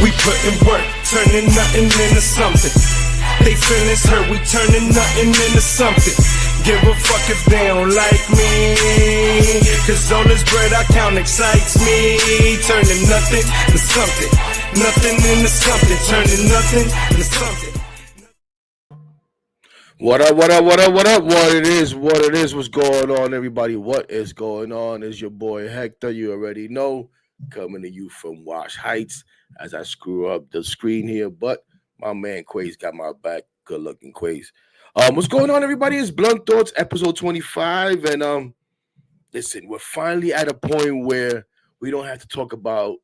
We putting work, turning nothing into something. They feelings hurt, we turning nothing into something. Give a fuck if they don't like me, cause all this bread I count excites me. Turning nothing to something, nothing into something, turning nothing into something. What up, what up, what up, what up? What it is, what's going on, everybody? What is going on? Is your boy Hector, you already know, coming to you from Wash Heights as I screw up the screen here, but my man Quay's got my back. Good looking Quay's. What's going on, everybody? It's Blunt Thoughts, episode 25, and listen, we're finally at a point where we don't have to talk about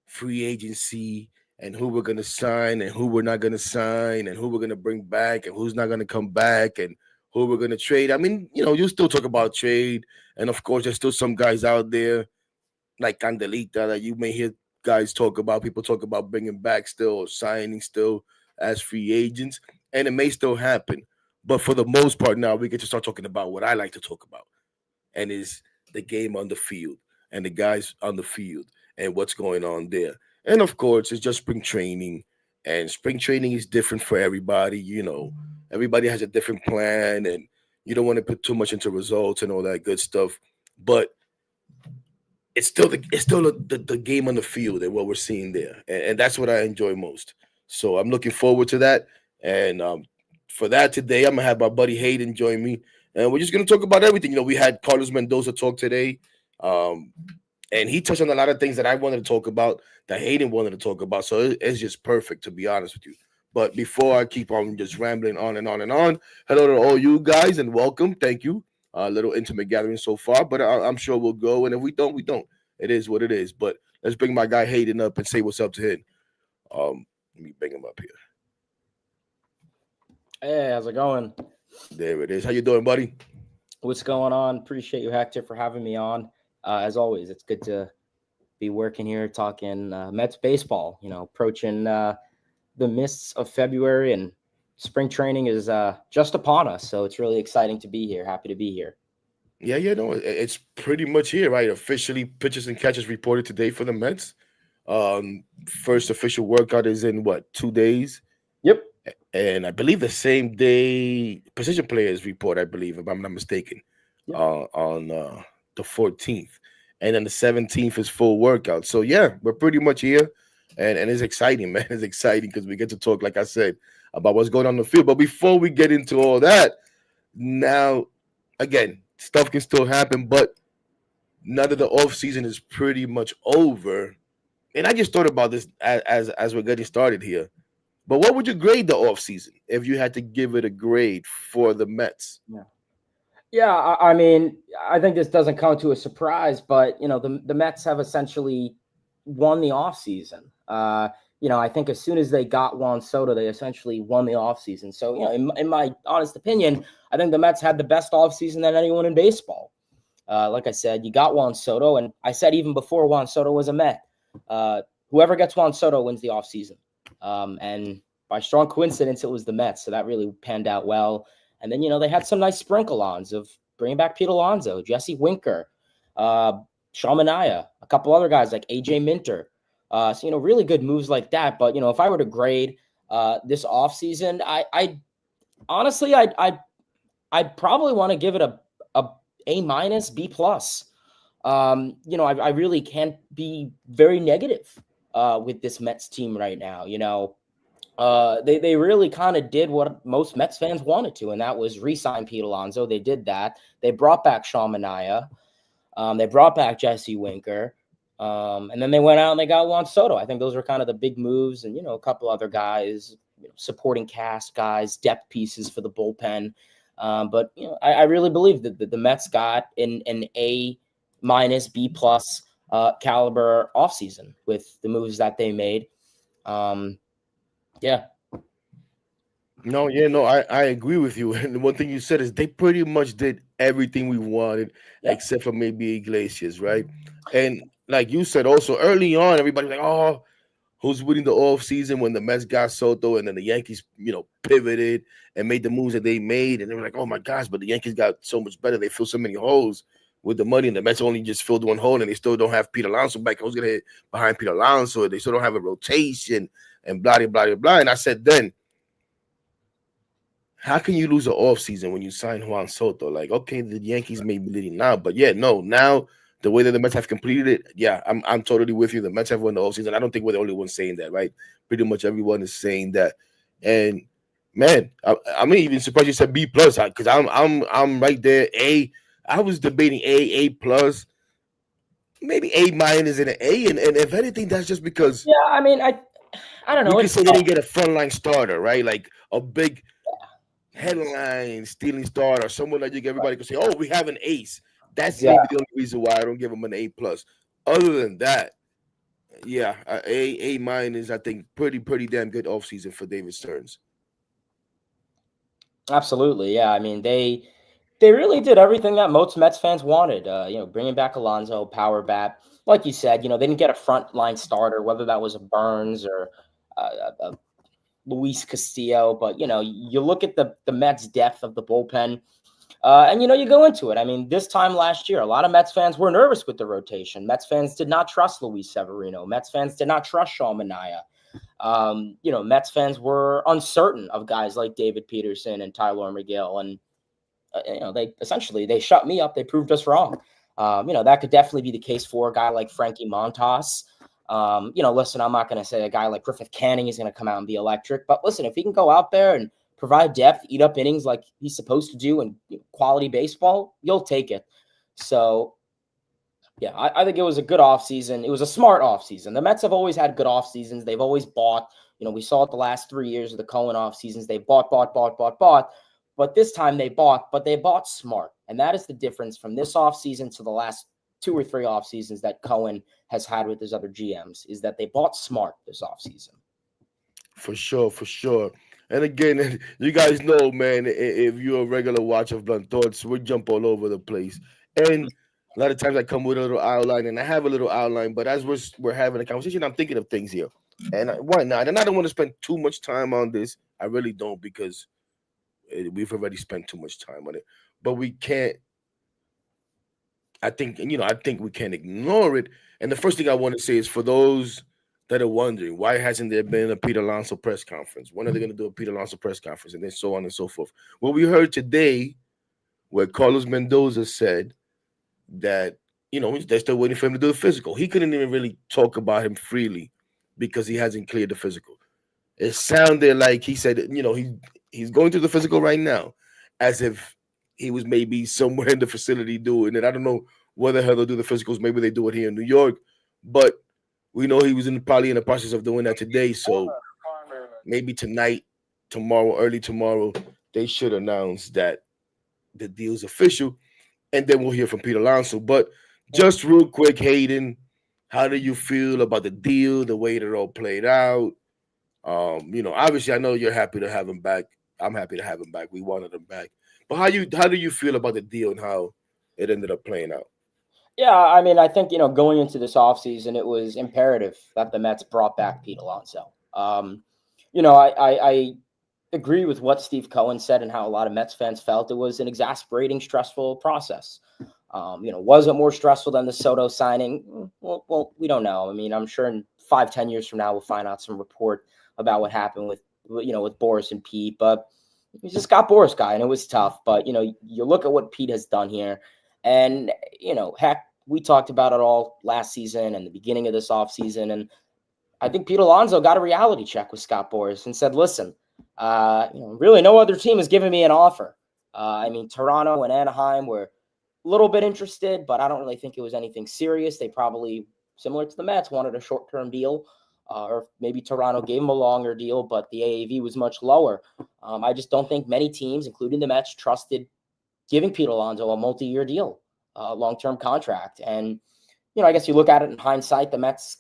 free agency and who we're going to sign and who we're not going to sign and who we're going to bring back and who's not going to come back and who we're going to trade. I mean, you still talk about trade. And, of course, there's still some guys out there like Candelita that you may hear guys talk about. People talk about bringing back still or signing still as free agents. And it may still happen. But for the most part now, we get to start talking about what I like to talk about. And is the game on the field and the guys on the field and what's going on there. And of course, it's just spring training, and spring training is different for everybody. Everybody has a different plan, and you don't want to put too much into results and all that good stuff. But it's still the game on the field and what we're seeing there, and that's what I enjoy most. So I'm looking forward to that. And for that today, I'm gonna have my buddy Hayden join me, and we're just gonna talk about everything. We had Carlos Mendoza talk today. And he touched on a lot of things that I wanted to talk about, that Hayden wanted to talk about. So it's just perfect, to be honest with you. But before I keep on just rambling on and on and on, hello to all you guys and welcome. Thank you. A little intimate gathering so far, but I'm sure we'll go. And if we don't, we don't. It is what it is. But let's bring my guy Hayden up and say what's up to him. Let me bring him up here. Hey, how's it going? There it is. How you doing, buddy? What's going on? Appreciate you, Hector, for having me on. As always, it's good to be working here, talking Mets baseball, approaching the mists of February, and spring training is just upon us. So it's really exciting to be here. Happy to be here. Yeah, no, it's pretty much here, right? Officially, pitches and catches reported today for the Mets. First official workout is in, 2 days? Yep. And I believe the same day position players report, I believe, if I'm not mistaken, yep. On the 14th. And then the 17th is full workout. So, yeah, we're pretty much here. And it's exciting, man. It's exciting because we get to talk, like I said, about what's going on in the field. But before we get into all that, now, again, stuff can still happen, but now that the offseason is pretty much over, and I just thought about this as we're getting started here. But what would you grade the offseason if you had to give it a grade for the Mets? Yeah, I mean, I think this doesn't come to a surprise, but, the Mets have essentially won the offseason. I think as soon as they got Juan Soto, they essentially won the offseason. So, in my honest opinion, I think the Mets had the best offseason than anyone in baseball. Like I said, you got Juan Soto, and I said even before Juan Soto was a Met, whoever gets Juan Soto wins the offseason. And by strong coincidence, it was the Mets, so that really panned out well. And then, they had some nice sprinkle-ons of bringing back Pete Alonso, Jesse Winker, Sean Manaea, a couple other guys like A.J. Minter. So, really good moves like that. But, if I were to grade this offseason, I'd probably want to give it a A-, B+. I really can't be very negative with this Mets team right now. They really kind of did what most Mets fans wanted to, and that was re-sign Pete Alonso. They did that. They brought back Sean Manaea. They brought back Jesse Winker. And then they went out and they got Juan Soto. I think those were kind of the big moves, and, a couple other guys, supporting cast guys, depth pieces for the bullpen. But, I really believe that the Mets got an A-, B+ caliber offseason with the moves that they made. Yeah. No, I agree with you. And one thing you said is they pretty much did everything we wanted, except for maybe Iglesias, right? And like you said, also early on, everybody was like, oh, who's winning the offseason when the Mets got Soto, and then the Yankees, pivoted and made the moves that they made. And they were like, oh my gosh, but the Yankees got so much better. They fill so many holes. with the money, and the Mets only just filled one hole, and they still don't have Pete Alonso back. Who's gonna hit behind Pete Alonso? They still don't have a rotation, and blah blah blah blah. And I said, then how can you lose an offseason when you sign Juan Soto? Like, okay, the Yankees may be leading now, but yeah, no, now the way that the Mets have completed it, yeah, I'm totally with you. The Mets have won the offseason. I don't think we're the only ones saying that, right? Pretty much everyone is saying that. And man, I'm even surprised you said B plus, because I'm right there. I was debating A plus, maybe A minus and an A, and if anything, that's just because Yeah, I mean, I don't know. we could It's say they didn't get a frontline starter, right? Like a big headline stealing starter, or someone that everybody could say, "Oh, we have an ace." That's yeah, maybe the only reason why I don't give them an A plus. Other than that, yeah, A minus. I think pretty damn good offseason for David Stearns. absolutely. Yeah, I mean, they really did everything that most Mets fans wanted. Bringing back Alonso, power bat, like you said. They didn't get a frontline starter, whether that was a Burns or a Luis Castillo. But you look at the Mets' depth of the bullpen. And you go into it. I mean, this time last year, a lot of Mets fans were nervous with the rotation. Mets fans did not trust Luis Severino. Mets fans did not trust Sean Manaea. Mets fans were uncertain of guys like David Peterson and Tyler McGill, and they shut me up. They proved us wrong. That could definitely be the case for a guy like Frankie Montas. Listen, I'm not going to say a guy like Griffith Canning is going to come out and be electric, but listen, if he can go out there and provide depth, eat up innings like he's supposed to do, and quality baseball, you'll take it. So, yeah, I think it was a good offseason. It was a smart offseason. The Mets have always had good offseasons. They've always bought. We saw it the last 3 years of the Cohen offseasons. They bought. But this time they bought, but they bought smart. And that is the difference from this offseason to the last 2 or 3 offseasons that Cohen has had with his other GMs, is that they bought smart this offseason. For sure. And again, you guys know, man, if you're a regular watcher of Blunt Thoughts, we jump all over the place. And a lot of times I come with a little outline, and I have a little outline, but as we're having a conversation, I'm thinking of things here. And why not? And I don't want to spend too much time on this. I really don't, because we've already spent too much time on it. But we can't, I think we can't ignore it. And the first thing I want to say is, for those that are wondering, why hasn't there been a Pete Alonso press conference? When are they going to do a Pete Alonso press conference? And then so on and so forth. Well, we heard today where Carlos Mendoza said that, they're still waiting for him to do the physical. He couldn't even really talk about him freely because he hasn't cleared the physical. It sounded like he said, he's going through the physical right now, as if he was maybe somewhere in the facility doing it. I don't know whether they'll do the physicals. Maybe they do it here in New York, but we know he was probably in the process of doing that today. So maybe tonight, tomorrow, early tomorrow, they should announce that the deal's official, and then we'll hear from Pete Alonso. But just real quick, Hayden, how do you feel about the deal, the way it all played out? Obviously, I know you're happy to have him back. I'm happy to have him back. We wanted him back. But how do you feel about the deal and how it ended up playing out? Yeah, I mean, I think, going into this offseason, it was imperative that the Mets brought back Pete Alonso. I agree with what Steve Cohen said and how a lot of Mets fans felt. It was an exasperating, stressful process. Was it more stressful than the Soto signing? Well, we don't know. I mean, I'm sure in 5-10 years from now, we'll find out some report about what happened with Boris and Pete. But he just got Boris guy, and it was tough. But, you look at what Pete has done here. And, heck, we talked about it all last season and the beginning of this offseason. And I think Pete Alonso got a reality check with Scott Boras and said, listen, really no other team has given me an offer. Toronto and Anaheim were a little bit interested, but I don't really think it was anything serious. They probably, similar to the Mets, wanted a short-term deal, or maybe Toronto gave them a longer deal, but the AAV was much lower. I just don't think many teams, including the Mets, trusted giving Pete Alonso a multi-year deal, long-term contract. And, I guess you look at it in hindsight, the Mets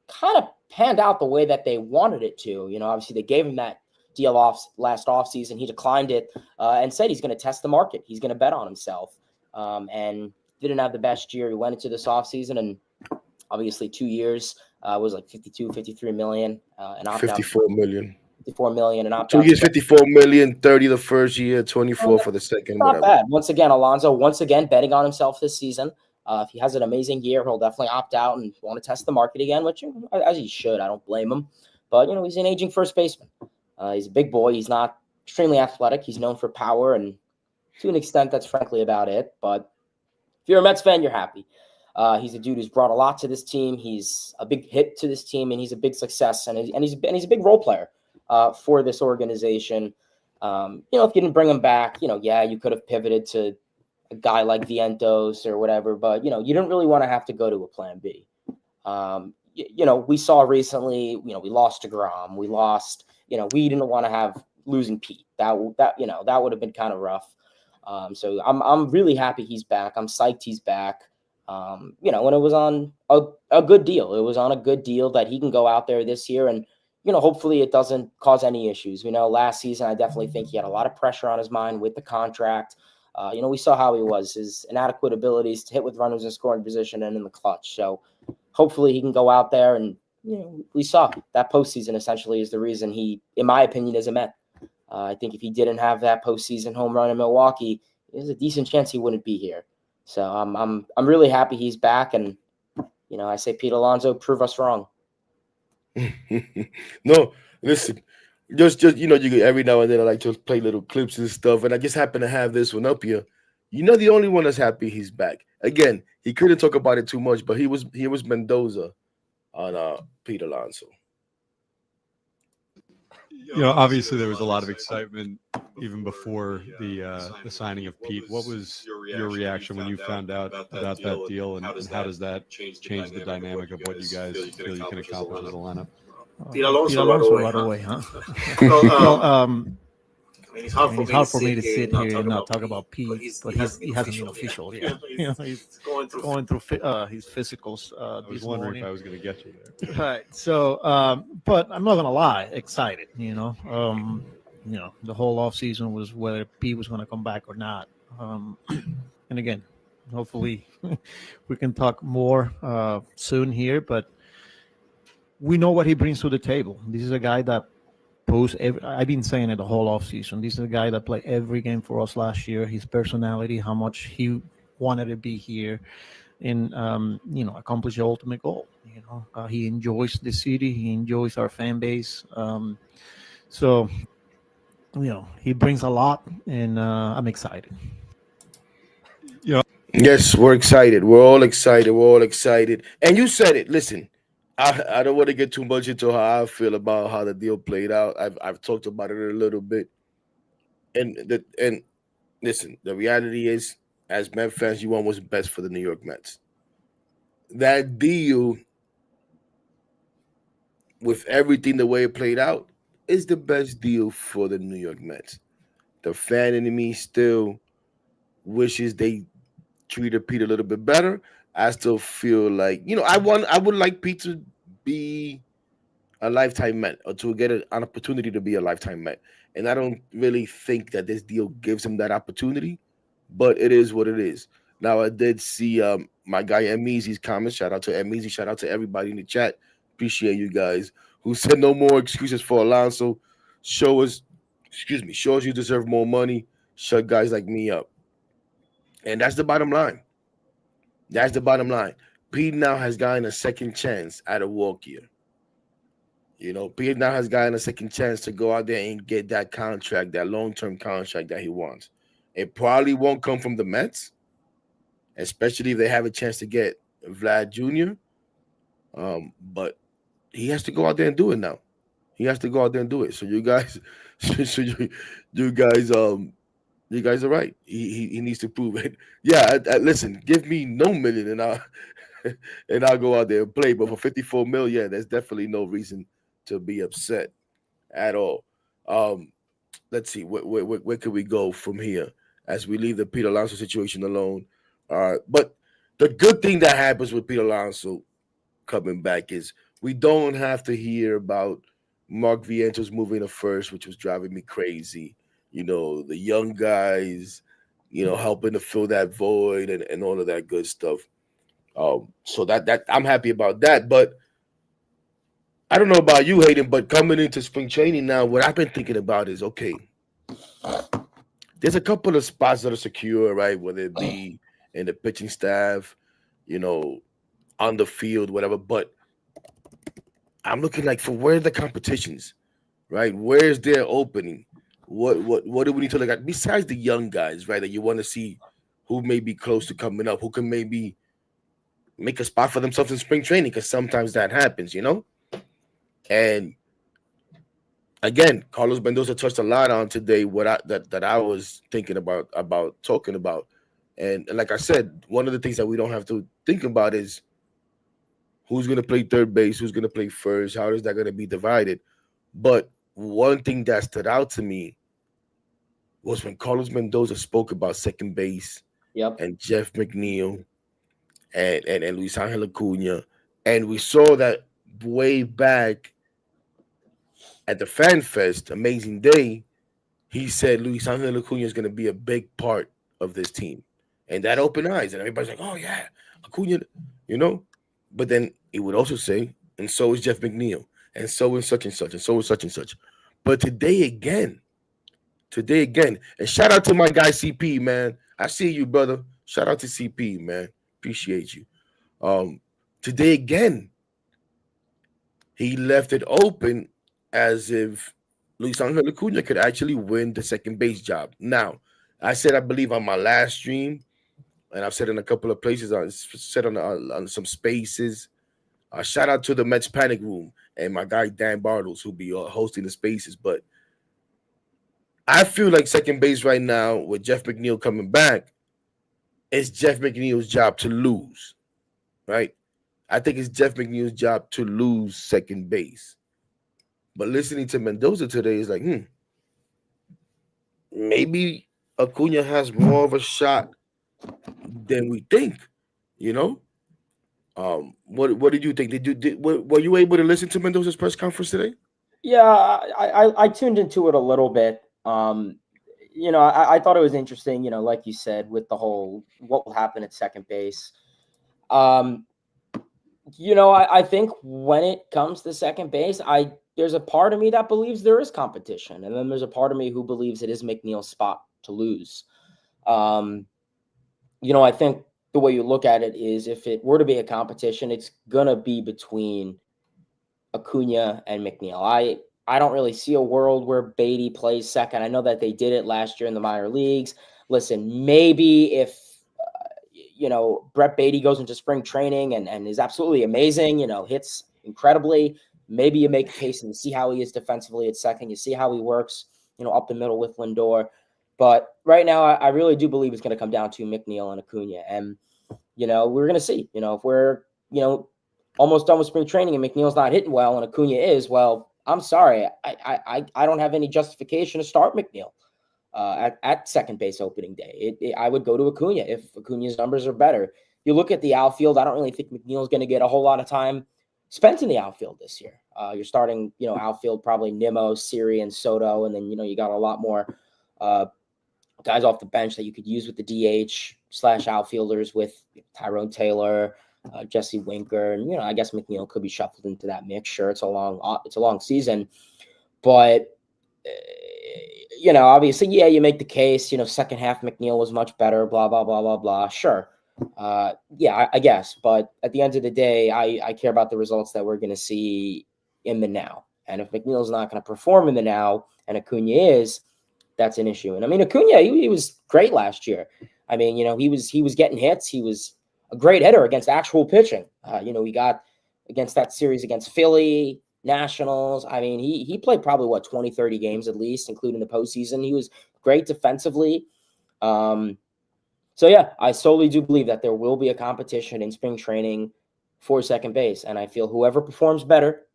kind of panned out the way that they wanted it to. Obviously they gave him that deal off last offseason. He declined it and said he's going to test the market. He's going to bet on himself, and didn't have the best year. He went into this offseason, and obviously 2 years was like 53 million. And 54 million. $54 million and opt 2 out. years, 54 million, 30 the first year, 24 for the second. Not whatever. bad. Once again, Alonso, betting on himself this season. If he has an amazing year, he'll definitely opt out and want to test the market again, which as he should. I don't blame him. But he's an aging first baseman. He's a big boy. He's not extremely athletic. He's known for power, and to an extent, that's frankly about it. But if you're a Mets fan, you're happy. He's a dude who's brought a lot to this team. He's a big hit to this team, and he's a big success, and he's a big role player for this organization. If you didn't bring him back, you could have pivoted to a guy like Vientos or whatever, but you didn't really want to have to go to a plan B. We saw recently, we lost DeGrom, we lost, we didn't want to have losing Pete. That would have been kind of rough. So I'm really happy he's back. I'm psyched he's back. When it was on a good deal, it was on a good deal that he can go out there this year and, hopefully it doesn't cause any issues. Last season, I definitely think he had a lot of pressure on his mind with the contract. We saw how he was, his inadequate abilities to hit with runners in scoring position and in the clutch. So hopefully he can go out there and, we saw that postseason essentially is the reason he, in my opinion, is a Met. I think if he didn't have that postseason home run in Milwaukee, there's a decent chance he wouldn't be here. So I'm really happy he's back. And, I say, Pete Alonso, prove us wrong. No, listen, just you every now and then I like to play little clips and stuff, and I just happen to have this one up here. The only one that's happy he's back. Again, he couldn't talk about it too much, but he was Mendoza on Pete Alonso. Obviously there was a lot of excitement even before the signing of Pete. What was your reaction when you found out about that deal, and how does that change the dynamic of what you guys feel you can accomplish as a lineup? Pete Alonso right away, huh? It's hard for me to sit here and not talk about Pete, but he hasn't been official yet. He's going through his physicals. I was wondering if I was going to get you there. Right. So, but I'm not gonna lie, excited. The whole off season was whether Pete was going to come back or not. And again, hopefully we can talk more soon here. But we know what he brings to the table. This is a guy that I've been saying it the whole offseason. This is a guy that played every game for us last year. His personality, how much he wanted to be here and, accomplish the ultimate goal. He enjoys the city. He enjoys our fan base. So, he brings a lot, and I'm excited. Yes, we're excited. We're all excited. And you said it. Listen, I don't want to get too much into how I feel about how the deal played out. I've talked about it a little bit. And listen, the reality is, as Mets fans, you want what's best for the New York Mets. That deal, with everything the way it played out, is the best deal for the New York Mets. The fan in me still wishes they treated Pete a little bit better. I still feel like, I would like Pete to be a lifetime Met, or to get an opportunity to be a lifetime Met. And I don't really think that this deal gives him that opportunity, but it is what it is. Now, I did see my guy Emizi's comments. Shout out to Emizi. Shout out to everybody in the chat. Appreciate you guys, who said no more excuses for Alonso. Shows you deserve more money. Shut guys like me up. And that's the bottom line. Pete now has gotten a second chance at a walk year. Pete now has gotten a second chance to go out there and get that contract, that long-term contract that he wants. It probably won't come from the Mets, especially if they have a chance to get Vlad Jr. But he has to go out there and do it now. So you guys, you guys are right. He needs to prove it. Yeah, listen, give me no million and I'll go out there and play. But for 54 million, yeah, there's definitely no reason to be upset at all. Let's see, where can we go from here as we leave the Pete Alonso situation alone? But the good thing that happens with Pete Alonso coming back is we don't have to hear about Mark Vientos moving to first, which was driving me crazy. The young guys, helping to fill that void and all of that good stuff. So that I'm happy about that. But I don't know about you, Hayden, but coming into spring training now, what I've been thinking about is okay. There's a couple of spots that are secure, right? Whether it be in the pitching staff, you know, on the field, whatever. But I'm looking like for where are the competitions, right? Where's their opening? What do we need to look at besides the young guys, right? That you want to see who may be close to coming up, who can maybe make a spot for themselves in spring training, because sometimes that happens, you know. And again, Carlos Mendoza touched a lot on today what that I was thinking about talking about. And like I said, one of the things that we don't have to think about is who's going to play third base, who's going to play first, how is that going to be divided. But one thing that stood out to me was when Carlos Mendoza spoke about second base Yep. and Jeff McNeil and Luis Angel Acuna. And we saw that way back at the Fan Fest, Amazing Day. He said Luis Angel Acuna is going to be a big part of this team. And that opened eyes. And everybody's like, oh, yeah, Acuna, you know. But then he would also say, and so is Jeff McNeil, and so is such and such, and so is such and such. But today again, and shout out to my guy CP, man. I see you, brother. Shout out to CP, man. Appreciate you. Today again, he left it open as if Luis Angel Acuna could actually win the second base job. Now, I said I believe on my last stream, and I've said in a couple of places, I said on some spaces. Shout out to the Mets Panic Room and my guy Dan Bartles, who'll be hosting the spaces. But I feel like second base right now with Jeff McNeil coming back, it's Jeff McNeil's job to lose, right? I think it's Jeff McNeil's job to lose second base. But listening to Mendoza today is like, maybe Acuna has more of a shot than we think, you know. What did you think? Were you able to listen to Mendoza's press conference today? Yeah, I tuned into it a little bit. I thought it was interesting, like you said, with the whole what will happen at second base. I think when it comes to second base, there's a part of me that believes there is competition, and then there's a part of me who believes it is McNeil's spot to lose. I think the way you look at it is if it were to be a competition, it's gonna be between Acuna and McNeil. I don't really see a world where Beatty plays second. I know that they did it last year in the minor leagues. Listen, maybe if Brett Beatty goes into spring training and is absolutely amazing, hits incredibly, maybe you make a case and you see how he is defensively at second. You see how he works, up the middle with Lindor. But right now, I really do believe it's going to come down to McNeil and Acuna. And, we're going to see, if we're, almost done with spring training and McNeil's not hitting well and Acuna is, well, I'm sorry. I don't have any justification to start McNeil at second base opening day. I would go to Acuna if Acuna's numbers are better. You look at the outfield, I don't really think McNeil's going to get a whole lot of time spent in the outfield this year. You're starting, outfield, probably Nimmo, Siri, and Soto. And then, you got a lot more guys off the bench that you could use with the DH/outfielders with Tyrone Taylor, Jesse Winker, and I guess McNeil could be shuffled into that mix. Sure, it's a long season, but obviously, yeah, you make the case. Second half McNeil was much better. Blah blah blah blah blah. Sure, yeah, I guess, but at the end of the day, I care about the results that we're going to see in the now. And if McNeil's not going to perform in the now, and Acuna is, that's an issue. And I mean, Acuna, he was great last year. I mean, he was getting hits. He was a great hitter against actual pitching. He got against that series against Philly, Nationals. I mean, he played probably 20, 30 games at least, including the postseason. He was great defensively. So yeah, I solely do believe that there will be a competition in spring training for second base. And I feel whoever performs better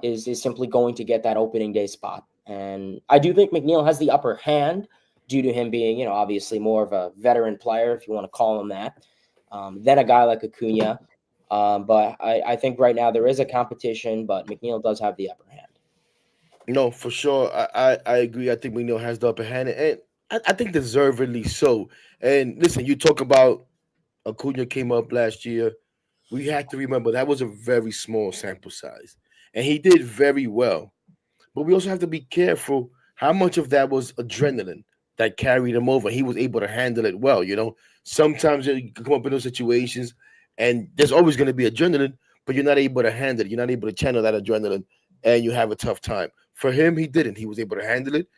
is simply going to get that opening day spot. And I do think McNeil has the upper hand due to him being, obviously more of a veteran player, if you want to call him that, than a guy like Acuna. But I think right now there is a competition, but McNeil does have the upper hand. No, for sure. I agree. I think McNeil has the upper hand, and I think deservedly so. And listen, you talk about Acuna came up last year. We have to remember that was a very small sample size. and he did very well. But we also have to be careful how much of that was adrenaline that carried him over. He was able to handle it well. Sometimes you come up in those situations, and there's always going to be adrenaline, but you're not able to handle it. You're not able to channel that adrenaline, and you have a tough time. For him, he didn't. He was able to handle it.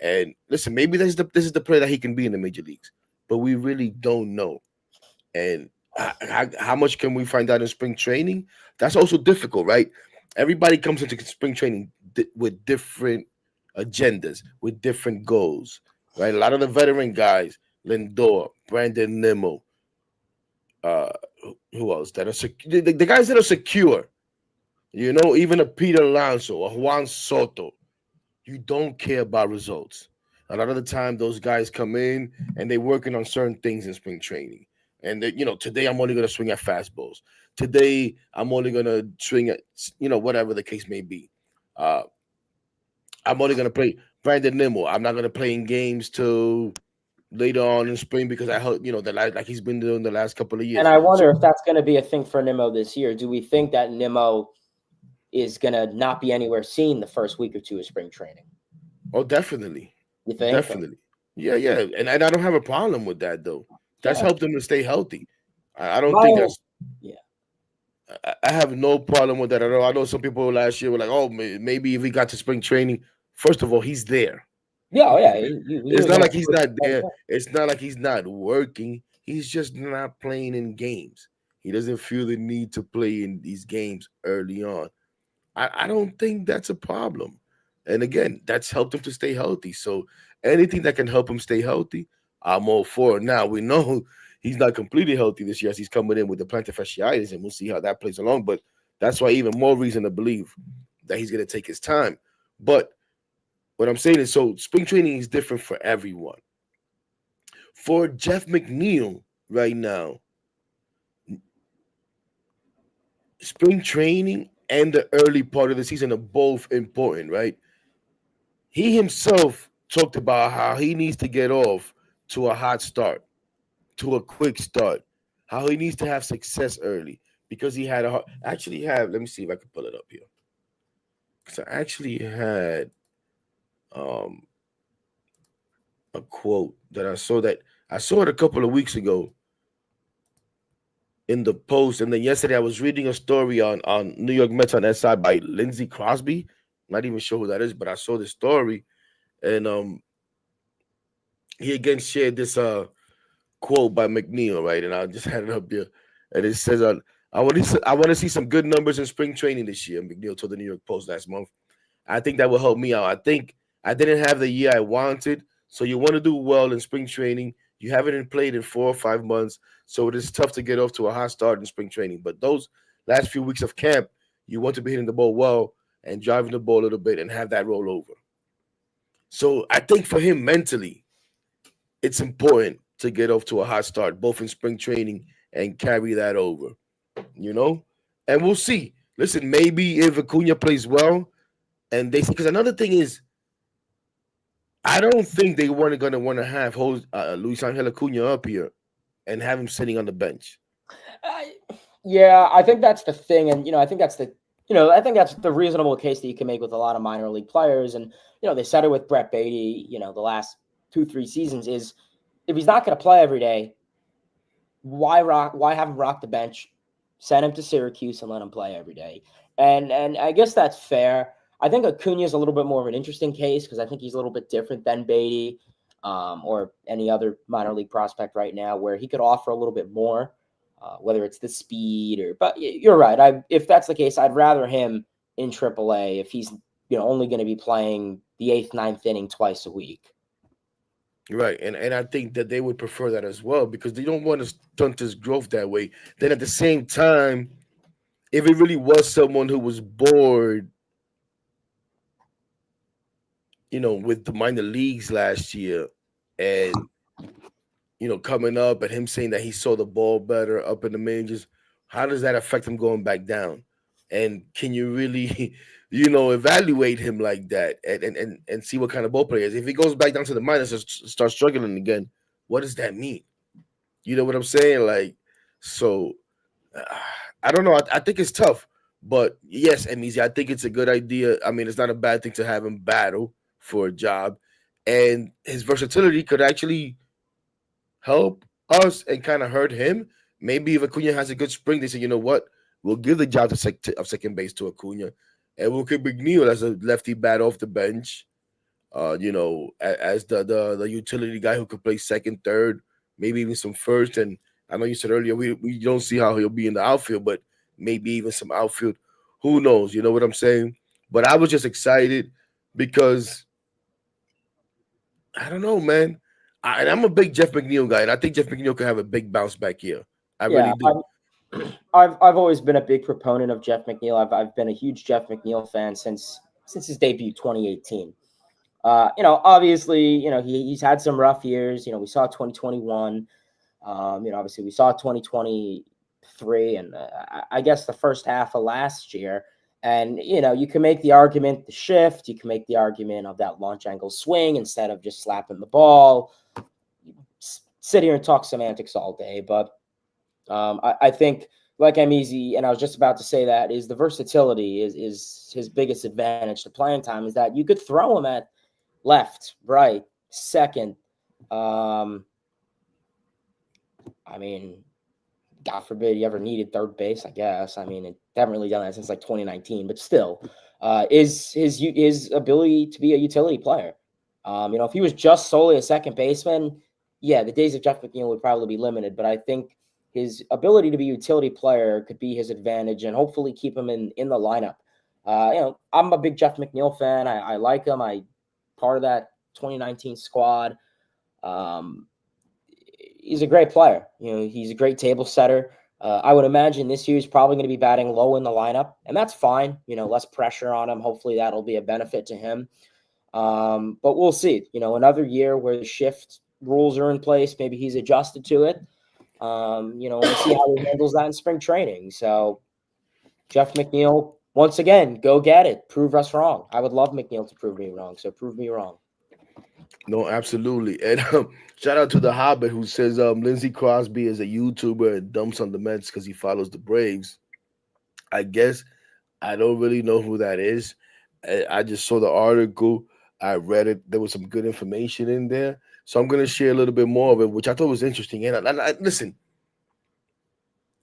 And listen, maybe this is the player that he can be in the major leagues, but we really don't know. And how much can we find out in spring training? That's also difficult, right? Everybody comes into spring training with different agendas, with different goals, right? A lot of the veteran guys, Lindor, Brandon Nimmo, uh, who else? That are the guys that are secure, even a Peter Alonso, a Juan Soto. You don't care about results. A lot of the time, those guys come in and they're working on certain things in spring training. And today I'm only going to swing at fastballs. Today I'm only going to swing at whatever the case may be. I'm only going to play Brandon Nimmo. I'm not going to play in games till later on in spring because I hope like he's been doing the last couple of years. And I wonder if that's going to be a thing for Nimmo this year. Do we think that Nimmo is going to not be anywhere seen the first week or two of spring training? Oh, definitely. You think? Definitely. Yeah. And I don't have a problem with that, though. That's helped him to stay healthy. I don't think that's. Yeah. I have no problem with that at all. I know some people last year were like, "Oh, maybe if he got to spring training." First of all, he's there. Yeah, yeah. It's not like he's not there. It's not like he's not working. He's just not playing in games. He doesn't feel the need to play in these games early on. I don't think that's a problem. And again, that's helped him to stay healthy. So anything that can help him stay healthy, I'm all for it. Now, we know he's not completely healthy this year as he's coming in with the plantar fasciitis, and we'll see how that plays along. But that's why even more reason to believe that he's going to take his time. But what I'm saying is, so spring training is different for everyone. For Jeff McNeil right now, spring training and the early part of the season are both important, right? He himself talked about how he needs to get off to a hot start, to a quick start, how he needs to have success early because he had let me see if I can pull it up here. Because I actually had a quote that I saw it a couple of weeks ago in the Post, and then yesterday I was reading a story on New York Mets on SI by Lindsey Crosby. Not even sure who that is, but I saw this story, and he again shared this quote by McNeil, right? And I just had it up here, and it says, "I want to see some good numbers in spring training this year." McNeil told the New York Post last month. I think that will help me out. I think I didn't have the year I wanted, so you want to do well in spring training. You haven't played in 4 or 5 months, so it is tough to get off to a hot start in spring training. But those last few weeks of camp, you want to be hitting the ball well and driving the ball a little bit and have that roll over. So I think for him mentally, it's important to get off to a hot start, both in spring training and carry that over, And we'll see. Listen, maybe if Acuna plays well, and they see, because another thing is, I don't think they weren't going to want to have Luis Angel Acuna up here and have him sitting on the bench. Yeah, I think that's the thing, and I think that's the reasonable case that you can make with a lot of minor league players, and they said it with Brett Beatty. The last 2-3 seasons is if he's not going to play every day, why have him rock the bench? Send him to Syracuse and let him play every day, and I guess that's fair. I think Acuna is a little bit more of an interesting case because I think he's a little bit different than Beatty or any other minor league prospect right now, where he could offer a little bit more, whether it's the speed but you're right. If that's the case, I'd rather him in AAA if he's only going to be playing the 8th, 9th inning twice a week. Right, and I think that they would prefer that as well because they don't want to stunt his growth that way. Then at the same time, if it really was someone who was bored, with the minor leagues last year and, coming up and him saying that he saw the ball better up in the majors, how does that affect him going back down? And can you really, evaluate him like that and see what kind of ball player is? If he goes back down to the minors and starts struggling again, what does that mean? You know what I'm saying? Like, so I don't know. I think it's tough. But yes, and I think it's a good idea. I mean, it's not a bad thing to have him battle for a job, and his versatility could actually help us and kind of hurt him. Maybe if Acuna has a good spring, they say, you know what, we'll give the job of second base to Acuna, and we'll keep McNeil as a lefty bat off the bench. As the utility guy who could play second, third, maybe even some first. And I know you said earlier we don't see how he'll be in the outfield, but maybe even some outfield. Who knows? You know what I'm saying? But I was just excited because I don't know, man. And I'm a big Jeff McNeil guy, and I think Jeff McNeil could have a big bounce back year. I Yeah, really do. I've always been a big proponent of Jeff McNeil. I've been a huge Jeff McNeil fan since his debut 2018. Obviously, he's had some rough years. We saw 2021. Obviously we saw 2023, and I guess the first half of last year. And you can make the argument the shift. You can make the argument of that launch angle swing instead of just slapping the ball. Sit here and talk semantics all day, but I think, like I'm easy, and I was just about to say that, is the versatility is his biggest advantage to playing time, is that you could throw him at left, right, second. I mean, God forbid you ever needed third base, I guess. I mean, they haven't really done that since like 2019, but still, is his ability to be a utility player. If he was just solely a second baseman, yeah, the days of Jeff McNeil would probably be limited, but I think his ability to be a utility player could be his advantage and hopefully keep him in the lineup. I'm a big Jeff McNeil fan. I like him. I part of that 2019 squad. He's a great player. He's a great table setter. I would imagine this year he's probably going to be batting low in the lineup, and that's fine. Less pressure on him. Hopefully that'll be a benefit to him. But we'll see. Another year where the shift rules are in place. Maybe he's adjusted to it. We'll see how he handles that in spring training. So Jeff McNeil, once again, go get it. Prove us wrong. I would love McNeil to prove me wrong. So prove me wrong. No, absolutely. And shout out to the Hobbit who says Lindsey Crosby is a YouTuber and dumps on the Mets because he follows the Braves. I guess I don't really know who that is. I just saw the article. I read it. There was some good information in there. So I'm going to share a little bit more of it, which I thought was interesting. And listen,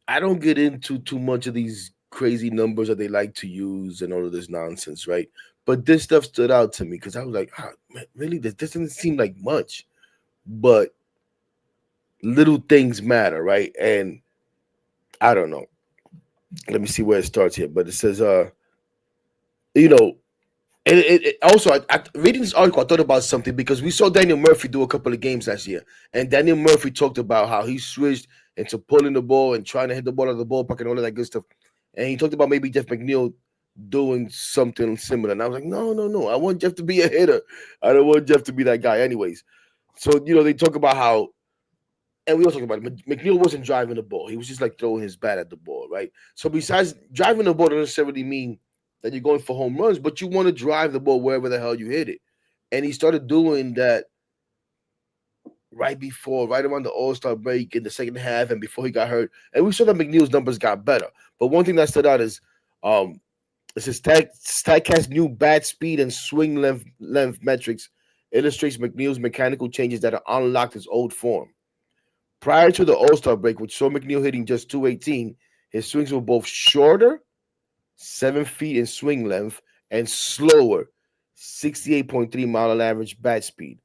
I don't get into too much of these crazy numbers that they like to use and all of this nonsense, right? But this stuff stood out to me because I was like, man, really? This doesn't seem like much. But little things matter, right? And I don't know. Let me see where it starts here. But it says, it also, I reading this article, I thought about something because we saw Daniel Murphy do a couple of games last year. And Daniel Murphy talked about how he switched into pulling the ball and trying to hit the ball out of the ballpark and all of that good stuff. And he talked about maybe Jeff McNeil doing something similar. And I was like, no. I want Jeff to be a hitter. I don't want Jeff to be that guy anyways. So, they talk about how, and we also talk about it, McNeil wasn't driving the ball. He was just like throwing his bat at the ball, right? So besides driving the ball doesn't necessarily mean that you're going for home runs, but you want to drive the ball wherever the hell you hit it. And he started doing that right around the All-Star break in the second half and before he got hurt. And we saw that McNeil's numbers got better. But one thing that stood out is it says StatCast's new bat speed and swing length metrics illustrates McNeil's mechanical changes that are unlocked his old form. Prior to the All-Star break, which saw McNeil hitting just 218, his swings were both shorter, 7 feet in swing length, and slower, 68.3 mile an average bat speed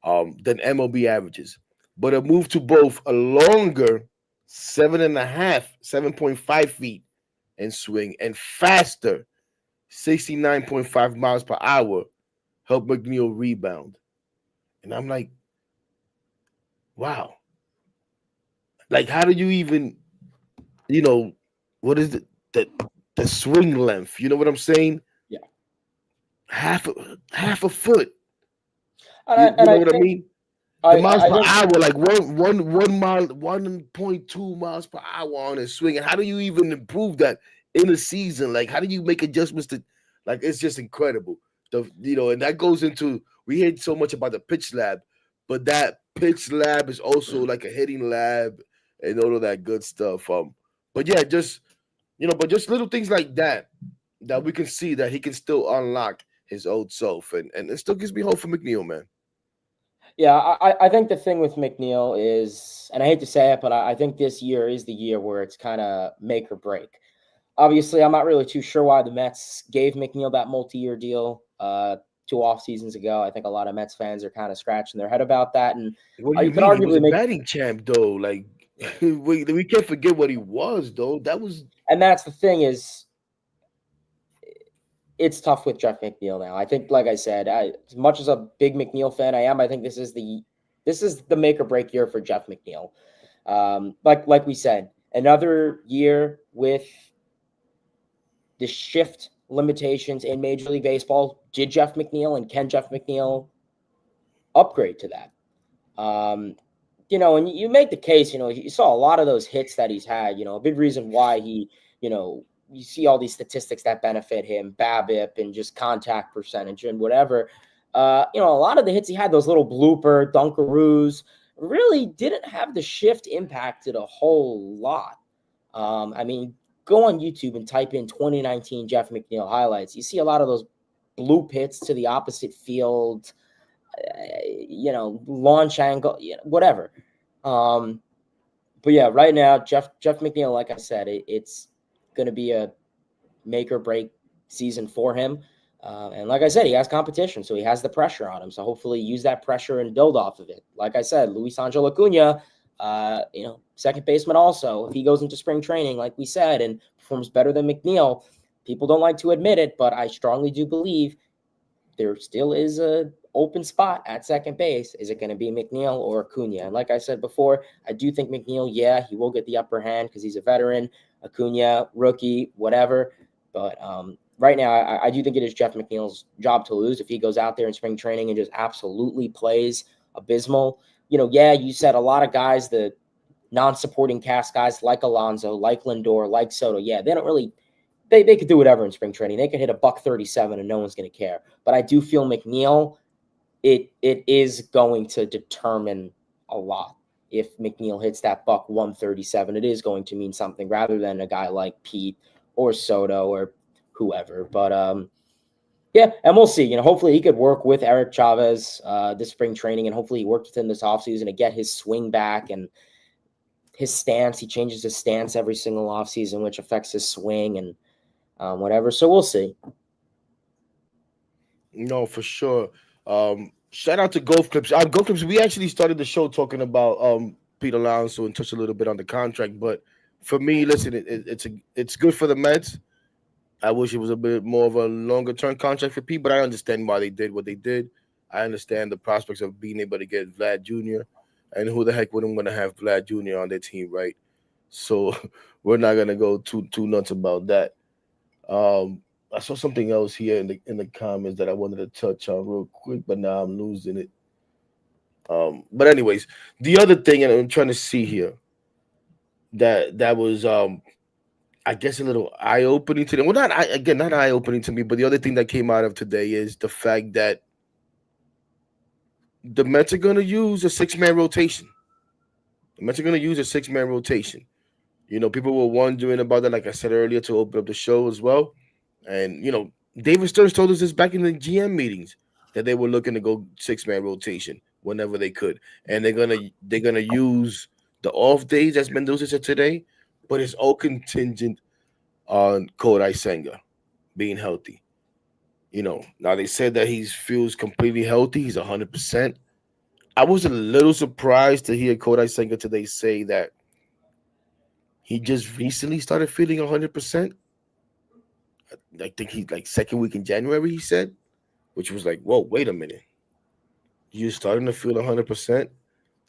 than MLB averages. But a move to both a longer 7.5 feet in swing and faster 69.5 miles per hour helped McNeil rebound. And I'm like, wow. Like, how do you even, what is the swing length? You know what I'm saying? Yeah. Half a foot. And you know what I mean? The miles per think, hour, like one mile, 1.2 miles per hour on his swing. And how do you even improve that in a season? Like, how do you make adjustments to, like, it's just incredible. And that goes into, we hear so much about the pitch lab, but that pitch lab is also like a hitting lab and all of that good stuff. But yeah, just But just little things like that we can see that he can still unlock his old self, and it still gives me hope for McNeil, man. Yeah, I think the thing with McNeil is, and I hate to say it, but I think this year is the year where it's kind of make or break. Obviously, I'm not really too sure why the Mets gave McNeil that multi-year deal 2 off seasons ago. I think a lot of Mets fans are kind of scratching their head about that, and What do you you could mean? He was arguably a make, batting champ, though. Like, we can't forget what he was, though. That was and that's the thing is, it's tough with Jeff McNeil now. I think, like I said, as much as a big McNeil fan I am, I think this is the make or break year for Jeff McNeil. Like we said, another year with the shift limitations in Major League Baseball. Did Jeff McNeil and can Jeff McNeil upgrade to that? And you make the case, you saw a lot of those hits that he's had, a big reason why you see all these statistics that benefit him, BABIP and just contact percentage and whatever. A lot of the hits he had, those little blooper Dunkaroos, really didn't have the shift impacted a whole lot. I mean, go on YouTube and type in 2019 Jeff McNeil highlights. You see a lot of those bloop hits to the opposite field, launch angle, whatever. But yeah, right now, Jeff McNeil, like I said, it's going to be a make or break season for him. And like I said, he has competition, so he has the pressure on him. So hopefully use that pressure and build off of it. Like I said, Luis Angel Acuna, second baseman also, if he goes into spring training, like we said, and performs better than McNeil, people don't like to admit it, but I strongly do believe there still is a open spot at second base. Is it going to be McNeil or Acuna? And like I said before, I do think McNeil, he will get the upper hand because he's a veteran. Acuna, rookie, whatever. But right now, I do think it is Jeff McNeil's job to lose if he goes out there in spring training and just absolutely plays abysmal. You said a lot of guys, the non-supporting cast guys like Alonso, like Lindor, like Soto, they don't really – they could do whatever in spring training. They could hit a $137 and no one's going to care. But I do feel McNeil, it is going to determine a lot. If McNeil hits that $137, it is going to mean something rather than a guy like Pete or Soto or whoever. But and we'll see. Hopefully he could work with Eric Chavez this spring training, and hopefully he works with him this offseason to get his swing back and his stance. He changes his stance every single offseason, which affects his swing and whatever. So we'll see. No, for sure. Shout out to Golf Clips. Golf Clips, we actually started the show talking about Pete Alonso and touched a little bit on the contract. But for me, listen, it's good for the Mets. I wish it was a bit more of a longer term contract for Pete, but I understand why they did what they did. I understand the prospects of being able to get Vlad Jr. And who the heck wouldn't want to have Vlad Jr. on their team, right? So we're not gonna go too nuts about that. I saw something else here in the comments that I wanted to touch on real quick, but now I'm losing it. But anyways, the other thing, and I'm trying to see here, that was I guess a little eye opening to them. Well, not eye opening to me, but the other thing that came out of today is the fact that the Mets are going to use a 6-man rotation. The Mets are going to use a 6-man rotation. People were wondering about that, like I said earlier, to open up the show as well. And, David Stearns told us this back in the GM meetings that they were looking to go 6-man rotation whenever they could. And they're gonna use the off days, as Mendoza said today, but it's all contingent on Kodai Senga being healthy. Now they said that he feels completely healthy. He's 100%. I was a little surprised to hear Kodai Senga today say that he just recently started feeling 100%. I think he's like second week in January, he said, which was like, whoa, wait a minute. You're starting to feel 100%?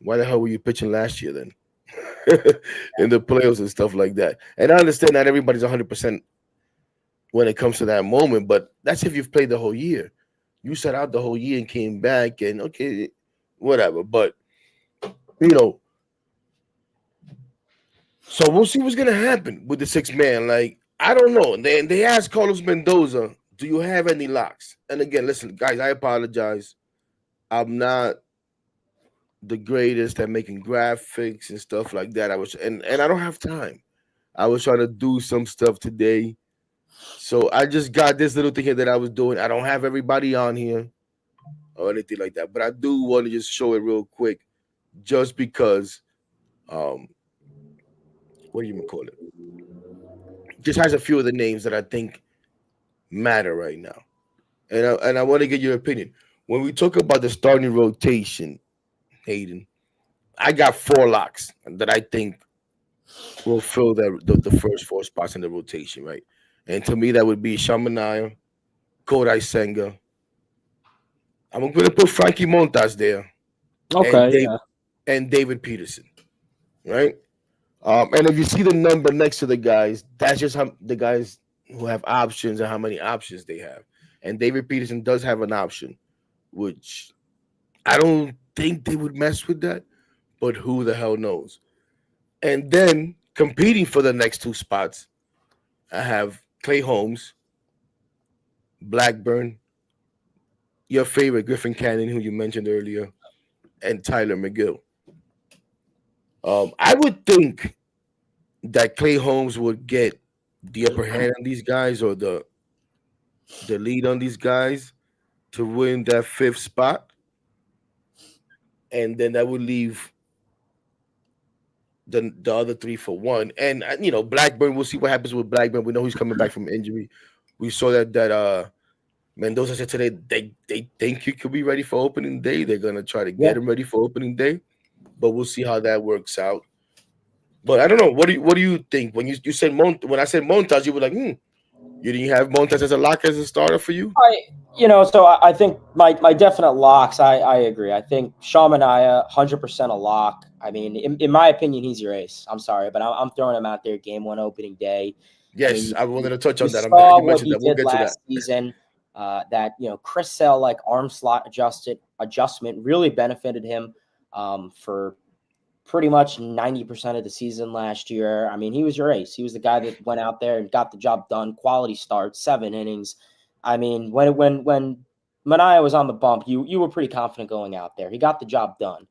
Why the hell were you pitching last year then? In the playoffs and stuff like that. And I understand not everybody's 100% when it comes to that moment, but that's if you've played the whole year. You sat out the whole year and came back and okay, whatever. But, so we'll see what's going to happen with the 6-man. Like, I don't know. They asked Carlos Mendoza, do you have any locks? And again, listen, guys, I apologize. I'm not the greatest at making graphics and stuff like that. And I don't have time. I was trying to do some stuff today. So I just got this little thing here that I was doing. I don't have everybody on here or anything like that, but I do want to just show it real quick, just because um what do you call it? Just has a few of the names that I think matter right now. And I want to get your opinion. When we talk about the starting rotation, Hayden, I got 4 locks that I think will fill the first 4 spots in the rotation, right? And to me, that would be Shamanaya, Kodai Senga. I'm going to put Frankie Montas there, and Okay, Dave yeah. and David Peterson, right? And if you see the number next to the guys, that's just how the guys who have options and how many options they have. And David Peterson does have an option, which I don't think they would mess with that, but who the hell knows? And then competing for the next 2 spots, I have Clay Holmes, Blackburn, your favorite Griffin Cannon, who you mentioned earlier, and Tyler McGill. I would think that Clay Holmes would get the upper hand on these guys, or the lead on these guys, to win that 5th spot, and then that would leave the other 3 for one. And Blackburn, we'll see what happens with Blackburn. We know he's coming back from injury. We saw that Mendoza said today they think he could be ready for opening day. They're gonna try to get him ready for opening day, but we'll see how that works out. But I don't know. What do you think when you said when I said Montas, you were like, you didn't have Montas as a lock as a starter for you? I think my definite locks, I agree. I think Shamanaya, 100% a lock. I mean, in my opinion, he's your ace. I'm sorry, but I'm throwing him out there game 1 opening day. Yes, I wanted to touch on that. I'm glad saw you what mentioned he that. We'll did get to that. last season. That Chris Sale, like arm slot adjustment really benefited him for pretty much 90% of the season last year. I mean, he was your ace. He was the guy that went out there and got the job done. Quality start, 7 innings. I mean, when Manaea was on the bump, you were pretty confident going out there. He got the job done.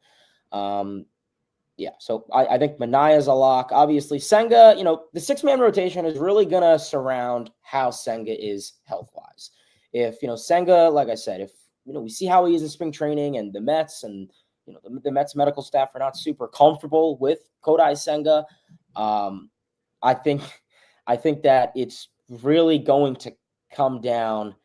So I think Manaea's a lock. Obviously, Senga, the 6-man rotation is really going to surround how Senga is health-wise. If, Senga, like I said, if, we see how he is in spring training, and the Mets and, the Mets medical staff are not super comfortable with Kodai Senga, I think that it's really going to come down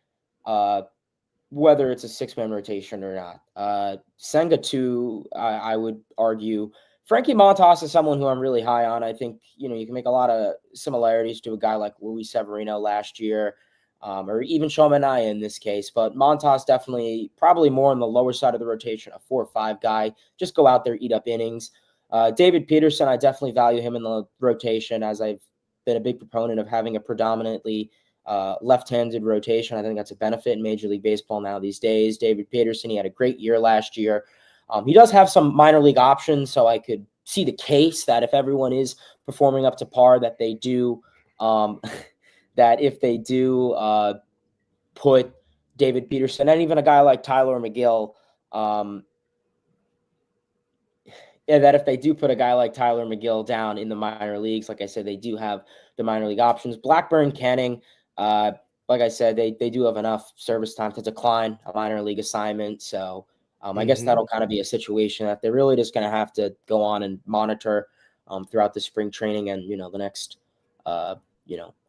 whether it's a 6-man rotation or not. Senga, too, I would argue. Frankie Montas is someone who I'm really high on. I think, you can make a lot of similarities to a guy like Luis Severino last year, or even Shamanaya in this case. But Montas definitely probably more on the lower side of the rotation, a 4 or 5 guy. Just go out there, eat up innings. David Peterson, I definitely value him in the rotation, as I've been a big proponent of having a predominantly left-handed rotation. I think that's a benefit in Major League Baseball now these days. David Peterson, he had a great year last year. He does have some minor league options, so I could see the case that if everyone is performing up to par, that they do, that if they do put David Peterson and even a guy like Tyler McGill, that if they do put a guy like Tyler McGill down in the minor leagues, like I said, they do have the minor league options. Blackburn, Canning, like I said, they do have enough service time to decline a minor league assignment. So I guess that'll kind of be a situation that they're really just going to have to go on and monitor throughout the spring training and, the next,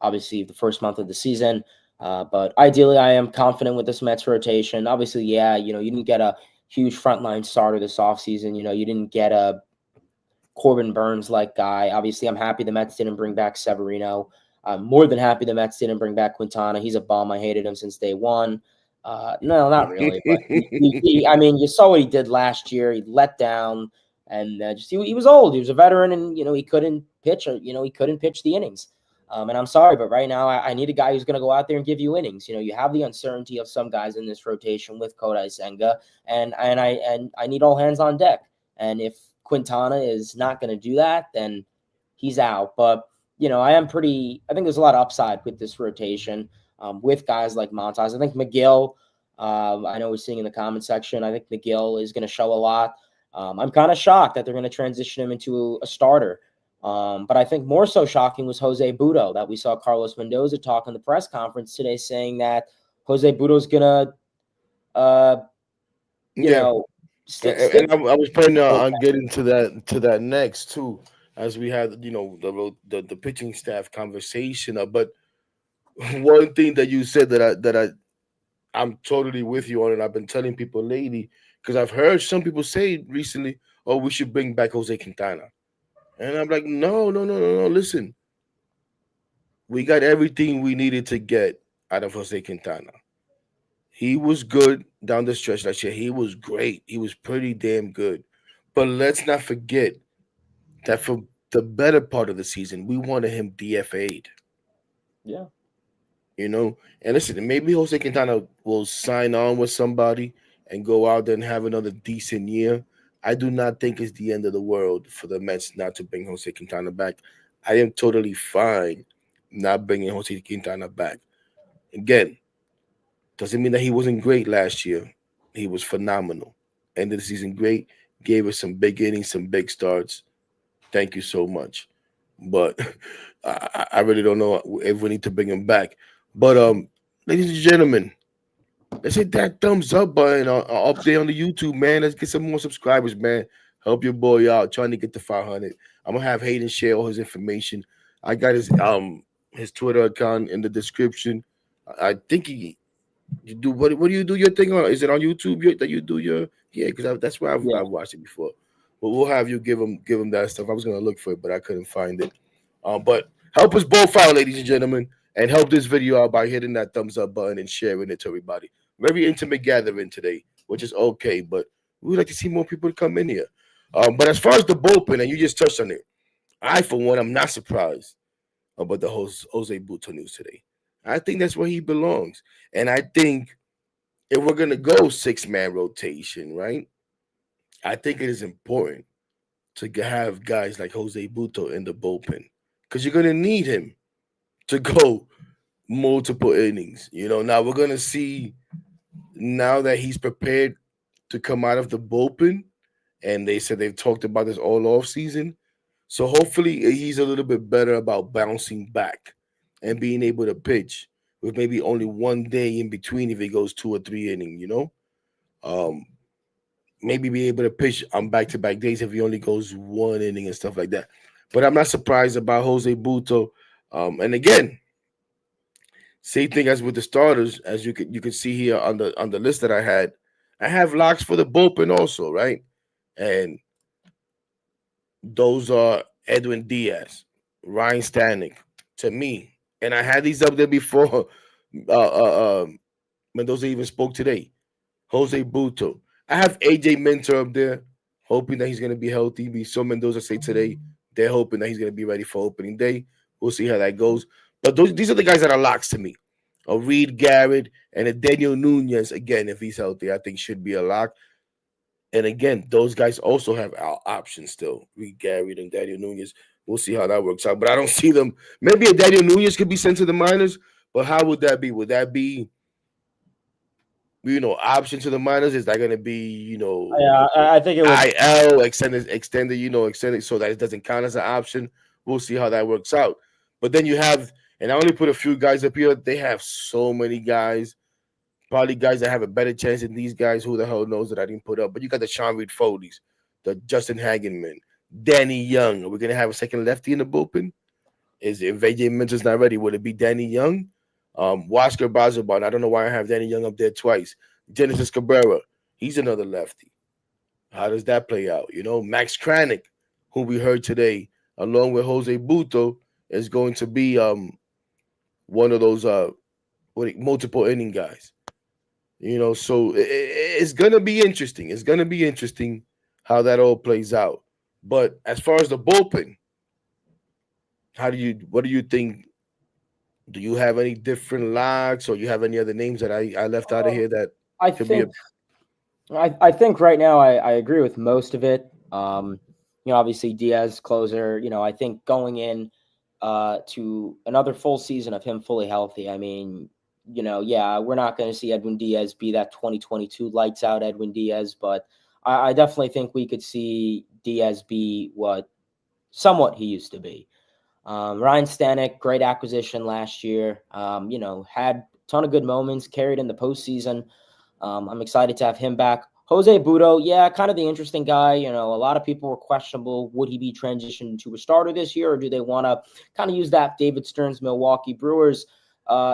obviously the first month of the season. But ideally, I am confident with this Mets rotation. Obviously, you didn't get a huge frontline starter this offseason. You didn't get a Corbin Burns-like guy. Obviously, I'm happy the Mets didn't bring back Severino. I'm more than happy the Mets didn't bring back Quintana. He's a bum. I hated him since day one. No, not really. But you saw what he did last year. He let down, and he was old. He was a veteran, and he couldn't pitch. He couldn't pitch the innings. And I'm sorry, but right now I need a guy who's going to go out there and give you innings. You have the uncertainty of some guys in this rotation with Kodai Senga, and I need all hands on deck. And if Quintana is not going to do that, then he's out. But I think there's a lot of upside with this rotation with guys like Montas. I think McGill, I know we're seeing in the comment section, I think McGill is going to show a lot. I'm kind of shocked that they're going to transition him into a starter But I think more so shocking was Jose Budo, that we saw Carlos Mendoza talk in the press conference today saying that Jose Budo's gonna, you Yeah, know, stick and I was planning with on that. getting to that next too, as we had the pitching staff conversation. But one thing that you said I'm totally with you on, and I've been telling people lately because I've heard some people say recently, "Oh, we should bring back Jose Quintana," and I'm like, "No, no, no, no, no. Listen, we got everything we needed to get out of Jose Quintana. He was good down the stretch last year. He was great. He was pretty damn good. But let's not forget that for the better part of the season, we wanted him DFA'd. Yeah. You know, and listen, maybe Jose Quintana will sign on with somebody and go out there and have another decent year. I do not think it's the end of the world for the Mets not to bring Jose Quintana back. I am totally fine not bringing Jose Quintana back. Again, doesn't mean that he wasn't great last year. He was phenomenal. Ended the season great, gave us some big innings, some big starts. Thank you so much. But I really don't know if we need to bring him back. But ladies and gentlemen, let's hit that thumbs up button up there on the YouTube, man. Let's get some more subscribers, man. Help your boy out, trying to get to 500. I'm gonna have Hayden share all his information. I got his Twitter account in the description. I think you do what do you do your thing on? Is it on YouTube that you do your Because that's where Yeah. I've watched it before. But we'll have you give him that stuff. I was gonna look for it, but I couldn't find it. But help us both out, ladies and gentlemen, and help this video out by hitting that thumbs up button and sharing it to everybody. Very intimate gathering today, which is okay, but we would like to see more people come in here. But as far as the bullpen, and you just touched on it, I for one am not surprised about the Jose Buto news today. I think that's where he belongs, and I think if we're gonna go 6-man rotation, right? I think it is important to have guys like Jose Buto in the bullpen because you're gonna need him to go multiple innings. Now we're gonna see now that he's prepared to come out of the bullpen, and they said they've talked about this all off season. So hopefully he's a little bit better about bouncing back and being able to pitch with maybe only one day in between if he goes 2 or 3 innings. Um, maybe be able to pitch on back-to-back days if he only goes 1 inning and stuff like that. But I'm not surprised about Jose Buto. And again, same thing as with the starters, as you could see here on the list that I had. I have locks for the bullpen also, right? And those are Edwin Diaz, Ryan Stanek, to me. And I had these up there before Mendoza even spoke today. Jose Buto. I have AJ Minter up there, hoping that he's going to be healthy. We saw Mendoza say today they're hoping that he's going to be ready for opening day. We'll see how that goes. But these are the guys that are locks to me. A Reed Garrett and a Daniel Nunez, again, if he's healthy, I think should be a lock. And again, those guys also have options still. Reed Garrett and Daniel Nunez. We'll see how that works out. But I don't see them. Maybe a Daniel Nunez could be sent to the minors, but how would that be? Would that be option to the minors? Is that going to be, Yeah, I think it would. IL extended, so that it doesn't count as an option? We'll see how that works out. But then you have, and I only put a few guys up here. They have so many guys, probably guys that have a better chance than these guys. Who the hell knows that I didn't put up? But you got the Sean Reed Foleys, the Justin Hagenman, Danny Young. Are we going to have a second lefty in the bullpen? Is if AJ Minter's not ready, would it be Danny Young? Wasker Bazoban. I don't know why I have Danny Young up there twice. Genesis Cabrera. He's another lefty. How does that play out? Max Kranick, who we heard today, along with Jose Buto, is going to be one of those multiple inning guys. So it's gonna be interesting. It's gonna be interesting how that all plays out. But as far as the bullpen, what do you think? Do you have any different locks, or you have any other names that I left out of here that I could think I think right now I agree with most of it. Obviously Diaz closer. I think going in to another full season of him fully healthy. I mean, yeah, we're not going to see Edwin Diaz be that 2022 lights out Edwin Diaz, but I definitely think we could see Diaz be what somewhat he used to be. Ryan Stanek, great acquisition last year. Had a ton of good moments, carried in the postseason. I'm excited to have him back. Jose Budo, yeah, kind of the interesting guy. A lot of people were questionable. Would he be transitioned to a starter this year, or do they want to kind of use that David Stearns Milwaukee Brewers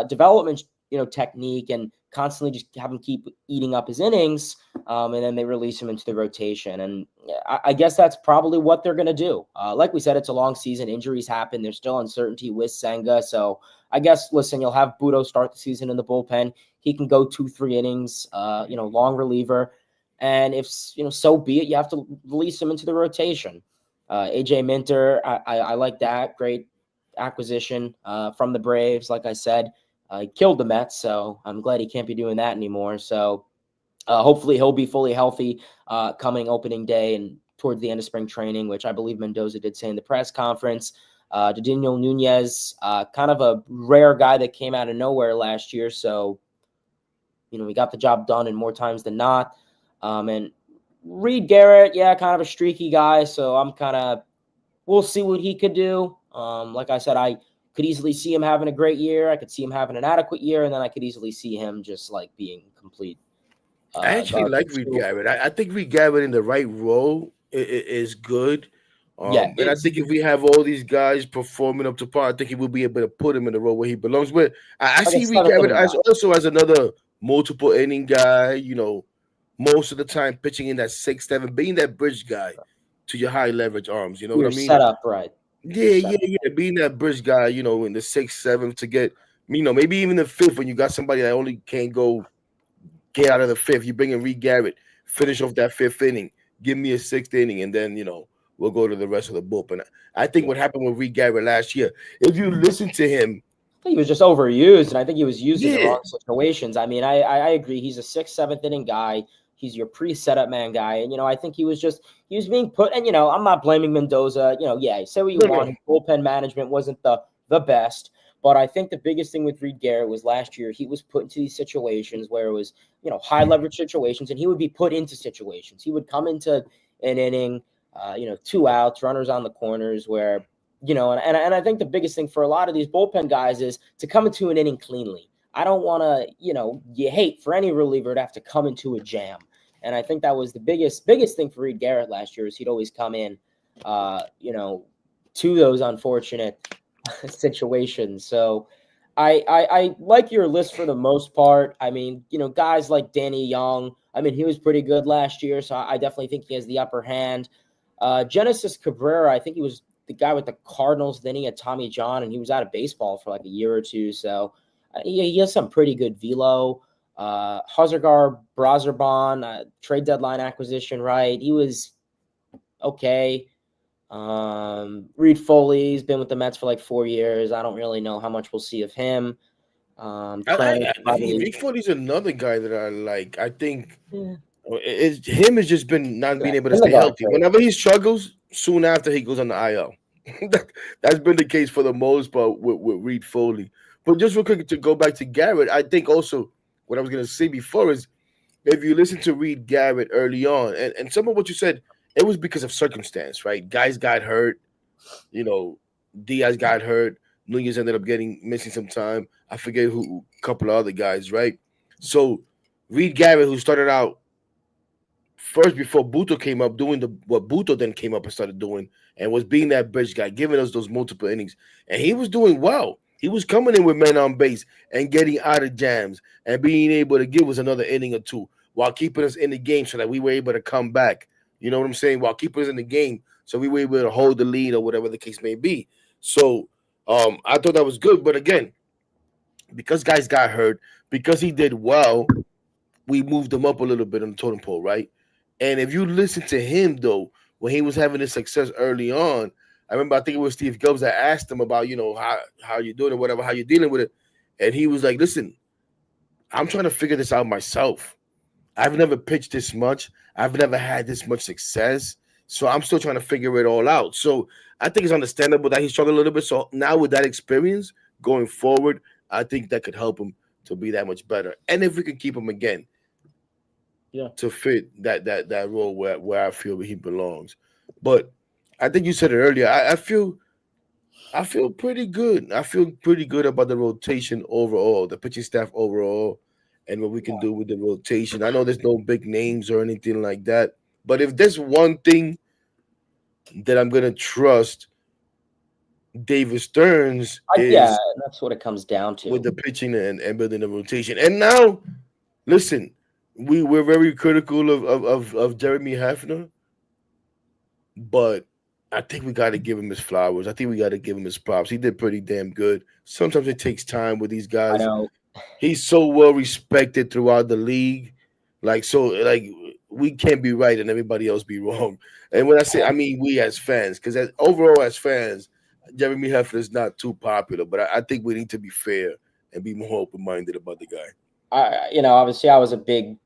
development, technique and constantly just have him keep eating up his innings, and then they release him into the rotation. And I guess that's probably what they're going to do. Like we said, it's a long season. Injuries happen. There's still uncertainty with Senga. So I guess, listen, you'll have Budo start the season in the bullpen. He can go 2-3 innings, long reliever. And if, so be it, you have to release him into the rotation. AJ Minter, I like that. Great acquisition from the Braves. Like I said, he killed the Mets, so I'm glad he can't be doing that anymore. So hopefully he'll be fully healthy coming opening day and towards the end of spring training, which I believe Mendoza did say in the press conference. Daniel Nunez, kind of a rare guy that came out of nowhere last year. So, we got the job done in more times than not. And Reed Garrett, yeah, kind of a streaky guy. So we'll see what he could do. Like I said, I could easily see him having a great year. I could see him having an adequate year. And then I could easily see him just like being complete. I actually like Reed Garrett. I think Reed Garrett in the right role is good. And I think if we have all these guys performing up to par, I think he will be able to put him in the role where he belongs. But I see Reed Garrett as another multiple inning guy, most of the time pitching in that 6-7, being that bridge guy to your high leverage arms. You know what I mean? Set up right. Yeah. Being that bridge guy, in the 6-7 to get, maybe even the 5th when you got somebody that only can't get out of the 5th. You bring in Reed Garrett, finish off that 5th inning, give me a 6th inning, and then, we'll go to the rest of the bullpen. I think what happened with Reed Garrett last year, if you listen to him, he was just overused, and I think he was used in the wrong situations. I mean, I agree. He's a 6th, 7th inning guy. He's your pre-setup man guy. And, I think he was being put, and, I'm not blaming Mendoza. Say what you want. Bullpen management wasn't the best. But I think the biggest thing with Reed Garrett was last year, he was put into these situations where it was, high leverage situations, and he would be put into situations. He would come into an inning, 2 outs, runners on the corners where, and I think the biggest thing for a lot of these bullpen guys is to come into an inning cleanly. I don't want to, you hate for any reliever to have to come into a jam. And I think that was the biggest thing for Reed Garrett last year is he'd always come in, to those unfortunate situations. So I like your list for the most part. I mean, guys like Danny Young, I mean, he was pretty good last year. So I definitely think he has the upper hand. Genesis Cabrera, I think he was the guy with the Cardinals. Then he had Tommy John, and he was out of baseball for like a year or two. So he has some pretty good velo. Hazargar Brazzerbon, trade deadline acquisition, right? He was okay. Reed Foley's been with the Mets for like 4 years. I don't really know how much we'll see of him. Reed Foley's another guy that I like. I think him has just been not being able to stay healthy. Whenever he struggles, soon after he goes on the IL. That's been the case for the most part with Reed Foley. But just real quick to go back to Garrett, I think also what I was going to say before is if you listen to Reed Garrett early on, and some of what you said, it was because of circumstance, right? Guys got hurt, Diaz got hurt, Nunez ended up missing some time. I forget a couple of other guys, right? So Reed Garrett, who started out first before Buto came up, doing what Buto then came up and started doing, and was being that bridge guy, giving us those multiple innings, and he was doing well. He was coming in with men on base and getting out of jams and being able to give us another inning or two while keeping us in the game so that we were able to come back. You know what I'm saying? While keeping us in the game so we were able to hold the lead or whatever the case may be. So I thought that was good. But again, because guys got hurt, because he did well, we moved him up a little bit on the totem pole, right? And if you listen to him, though, when he was having his success early on, I remember I think it was Steve Gubbs that asked him about, how you doing or whatever, how you dealing with it. And he was like, listen, I'm trying to figure this out myself. I've never pitched this much. I've never had this much success. So I'm still trying to figure it all out. So I think it's understandable that he struggled a little bit. So now with that experience going forward, I think that could help him to be that much better. And if we can keep him again, to fit that role where I feel he belongs. But I think you said it earlier. I feel pretty good. I feel pretty good about the rotation overall, the pitching staff overall, and what we can do with the rotation. I know there's no big names or anything like that, but if there's one thing that I'm gonna trust, David Stearns Yeah, is that's what it comes down with to. the pitching and building the rotation. And now, listen, we're very critical of Jeremy Hefner, but I think we got to give him his flowers. I think we got to give him his props. He did pretty damn good. Sometimes it takes time with these I guys. know. He's so well respected throughout the league. Like we can't be right and everybody else be wrong. And when I say I mean we as fans, because overall as fans, Jeremy Hefner is not too popular. But I think we need to be fair and be more open minded about the guy. Obviously, I was a big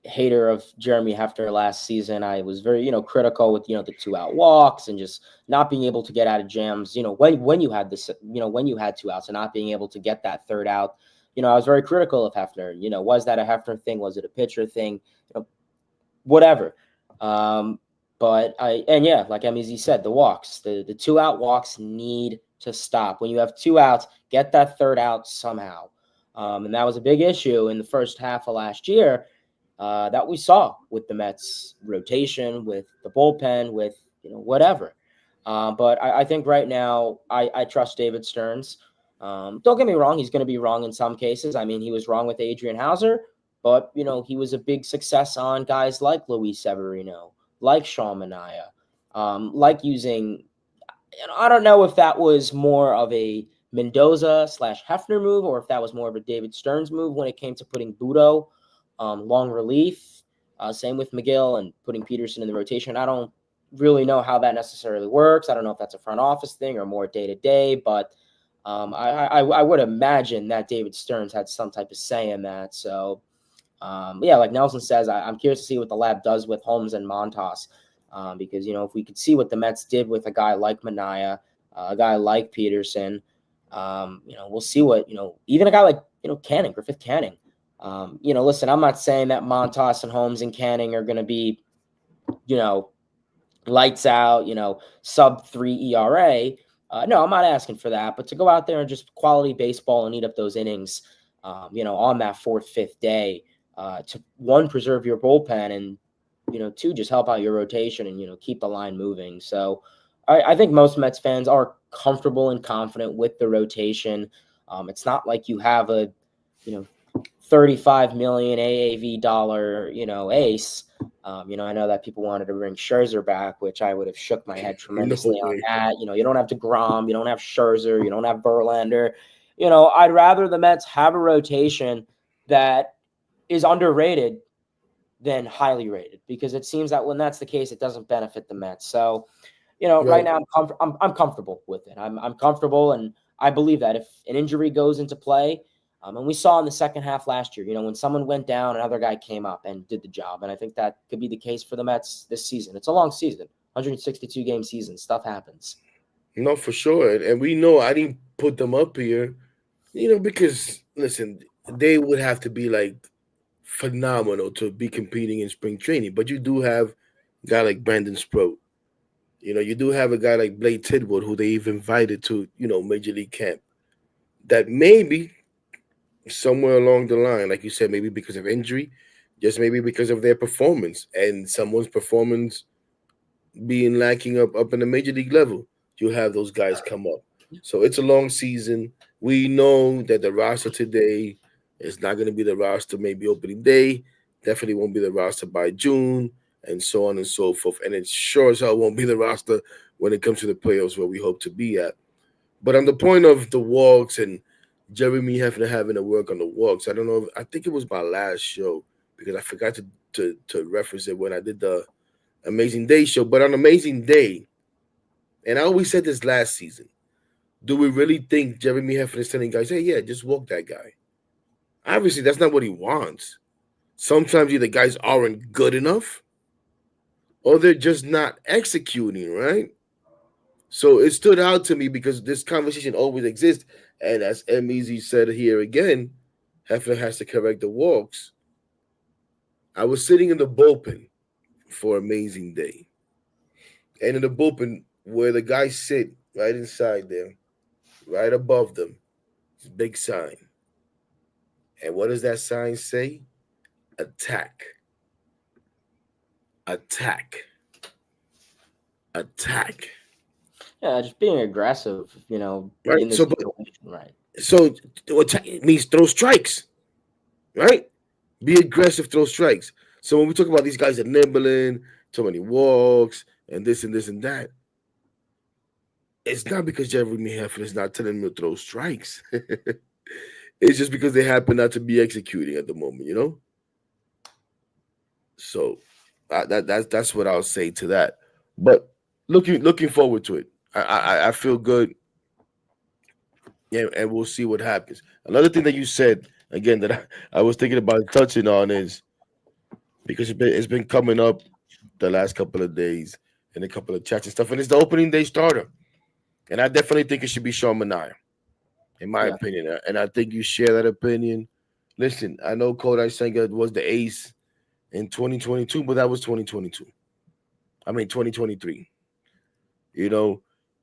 hater of Jeremy Hefner last season. I was very, critical with, the 2-out walks and just not being able to get out of jams, when you had this, when you had 2 outs and not being able to get that 3rd out. I was very critical of Hefner. Was that a Hefner thing? Was it a pitcher thing? Whatever. But like MEZ said, the walks, the 2-out walks need to stop. When you have 2 outs, get that 3rd out somehow. And that was a big issue in the first half of last year. That we saw with the Mets rotation, with the bullpen, with whatever. But I think right now I trust David Stearns. Don't get me wrong; he's going to be wrong in some cases. I mean, he was wrong with Adrian Hauser, but he was a big success on guys like Luis Severino, like Sean Manaea, like using. I don't know if that was more of a Mendoza / Hefner move, or if that was more of a David Stearns move when it came to putting Budo long relief. Same with McGill and putting Peterson in the rotation. I don't really know how that necessarily works. I don't know if that's a front office thing or more day to day, but I would imagine that David Stearns had some type of say in that. So, like Nelson says, I'm curious to see what the lab does with Holmes and Montas, because if we could see what the Mets did with a guy like Manaea, a guy like Peterson, we'll see what even a guy like Canning, Griffith Canning. Listen, I'm not saying that Montas and Holmes and Canning are going to be, lights out, sub 3 ERA. No, I'm not asking for that, but to go out there and just quality baseball and eat up those innings, on that 4th, 5th day, to 1, preserve your bullpen, and 2, just help out your rotation and keep the line moving. So I think most Mets fans are comfortable and confident with the rotation. It's not like you have a 35 million AAV dollar, ace. I know that people wanted to bring Scherzer back, which I would have shook my head tremendously on that. You don't have DeGrom, you don't have Scherzer, you don't have Verlander. I'd rather the Mets have a rotation that is underrated than highly rated, because it seems that when that's the case, it doesn't benefit the Mets. So, right now I'm comfortable with it. I'm comfortable, and I believe that if an injury goes into play, and we saw in the second half last year, when someone went down, another guy came up and did the job. And I think that could be the case for the Mets this season. It's a long season, 162-game season. Stuff happens. No, for sure. And we know I didn't put them up here, because listen, they would have to be like phenomenal to be competing in spring training. But you do have a guy like Brandon Sproat. You do have a guy like Blake Tidwood, who they've invited to, Major League camp. That maybe somewhere along the line, like you said, maybe because of injury, just maybe because of their performance and someone's performance being lacking up in the major league level, you have those guys come up. So it's a long season. We know that the roster today is not going to be the roster maybe opening day. Definitely won't be the roster by June, and so on and so forth. And it sure as hell won't be the roster when it comes to the playoffs where we hope to be at. But on the point of the walks and Jeremy having to work on the walks, I don't know. I think it was my last show because I forgot to reference it when I did the Amazing Day show. But on Amazing Day, and I always said this last season, do we really think Jeremy Hefner is telling guys, hey, yeah, just walk that guy? Obviously, that's not what he wants. Sometimes either guys aren't good enough or they're just not executing, right? So it stood out to me because this conversation always exists. And as MEZ said here again, Hefner has to correct the walks. I was sitting in the bullpen for Amazing Day. And in the bullpen, where the guys sit right inside there, right above them, it's a big sign. And what does that sign say? Attack. Attack. Attack. Yeah, just being aggressive, in Right? this situation, right? So attack means throw strikes, right? Be aggressive, throw strikes. So when we talk about these guys are nibbling, too many walks, and this and this and that, it's not because Jeremy Heflin is not telling them to throw strikes. It's just because they happen not to be executing at the moment. So that's what I'll say to that. But looking forward to it. I feel good. Yeah, and we'll see what happens. Another thing that you said again that I was thinking about touching on is because it's been coming up the last couple of days and a couple of chats and stuff, and it's the opening day starter. And I definitely think it should be Sean Manaea, in my Yeah. opinion. And I think you share that opinion. Listen, I know Kodai Senga was the ace in 2022, but that was 2022. I mean 2023.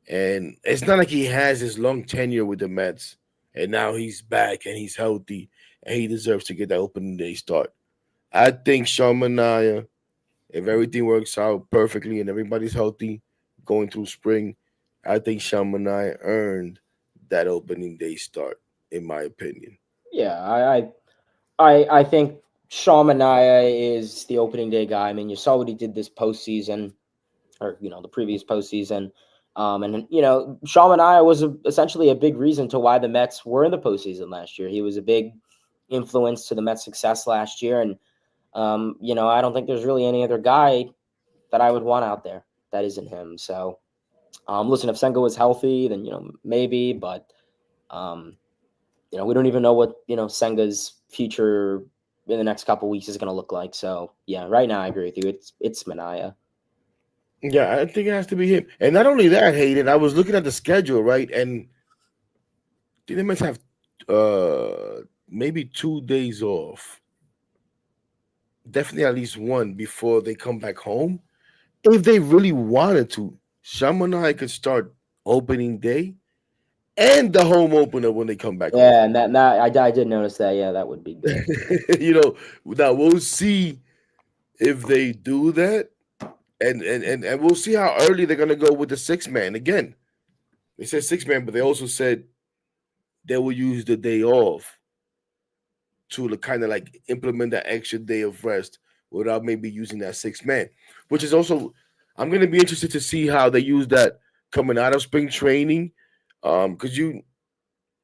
And it's not like he has his long tenure with the Mets, and now he's back and he's healthy, and he deserves to get that opening day start. I think Sean Manaea, if everything works out perfectly and everybody's healthy going through spring, I think Sean Manaea earned that opening day start, in my opinion. Yeah, I think Sean Manaea is the opening day guy. I mean, you saw what he did this postseason, or the previous postseason. And Sean Manaea was essentially a big reason to why the Mets were in the postseason last year. He was a big influence to the Mets' success last year, and I don't think there's really any other guy that I would want out there that isn't him. So, listen, if Senga was healthy, then maybe, but we don't even know what Senga's future in the next couple weeks is going to look like. So, yeah, right now I agree with you. It's Manaea. Yeah, I think it has to be him. And not only that, Hayden, I was looking at the schedule, right? And the Mets have maybe 2 days off. Definitely at least one before they come back home. If they really wanted to, Shamanai could start opening day and the home opener when they come back home. Yeah, and that I did notice that. Yeah, that would be good. Now we'll see if they do that. And we'll see how early they're gonna go with the 6-man. Again, they said 6-man, but they also said they will use the day off to kind of like implement that extra day of rest without maybe using that 6-man, which is also I'm gonna be interested to see how they use that coming out of spring training. Because you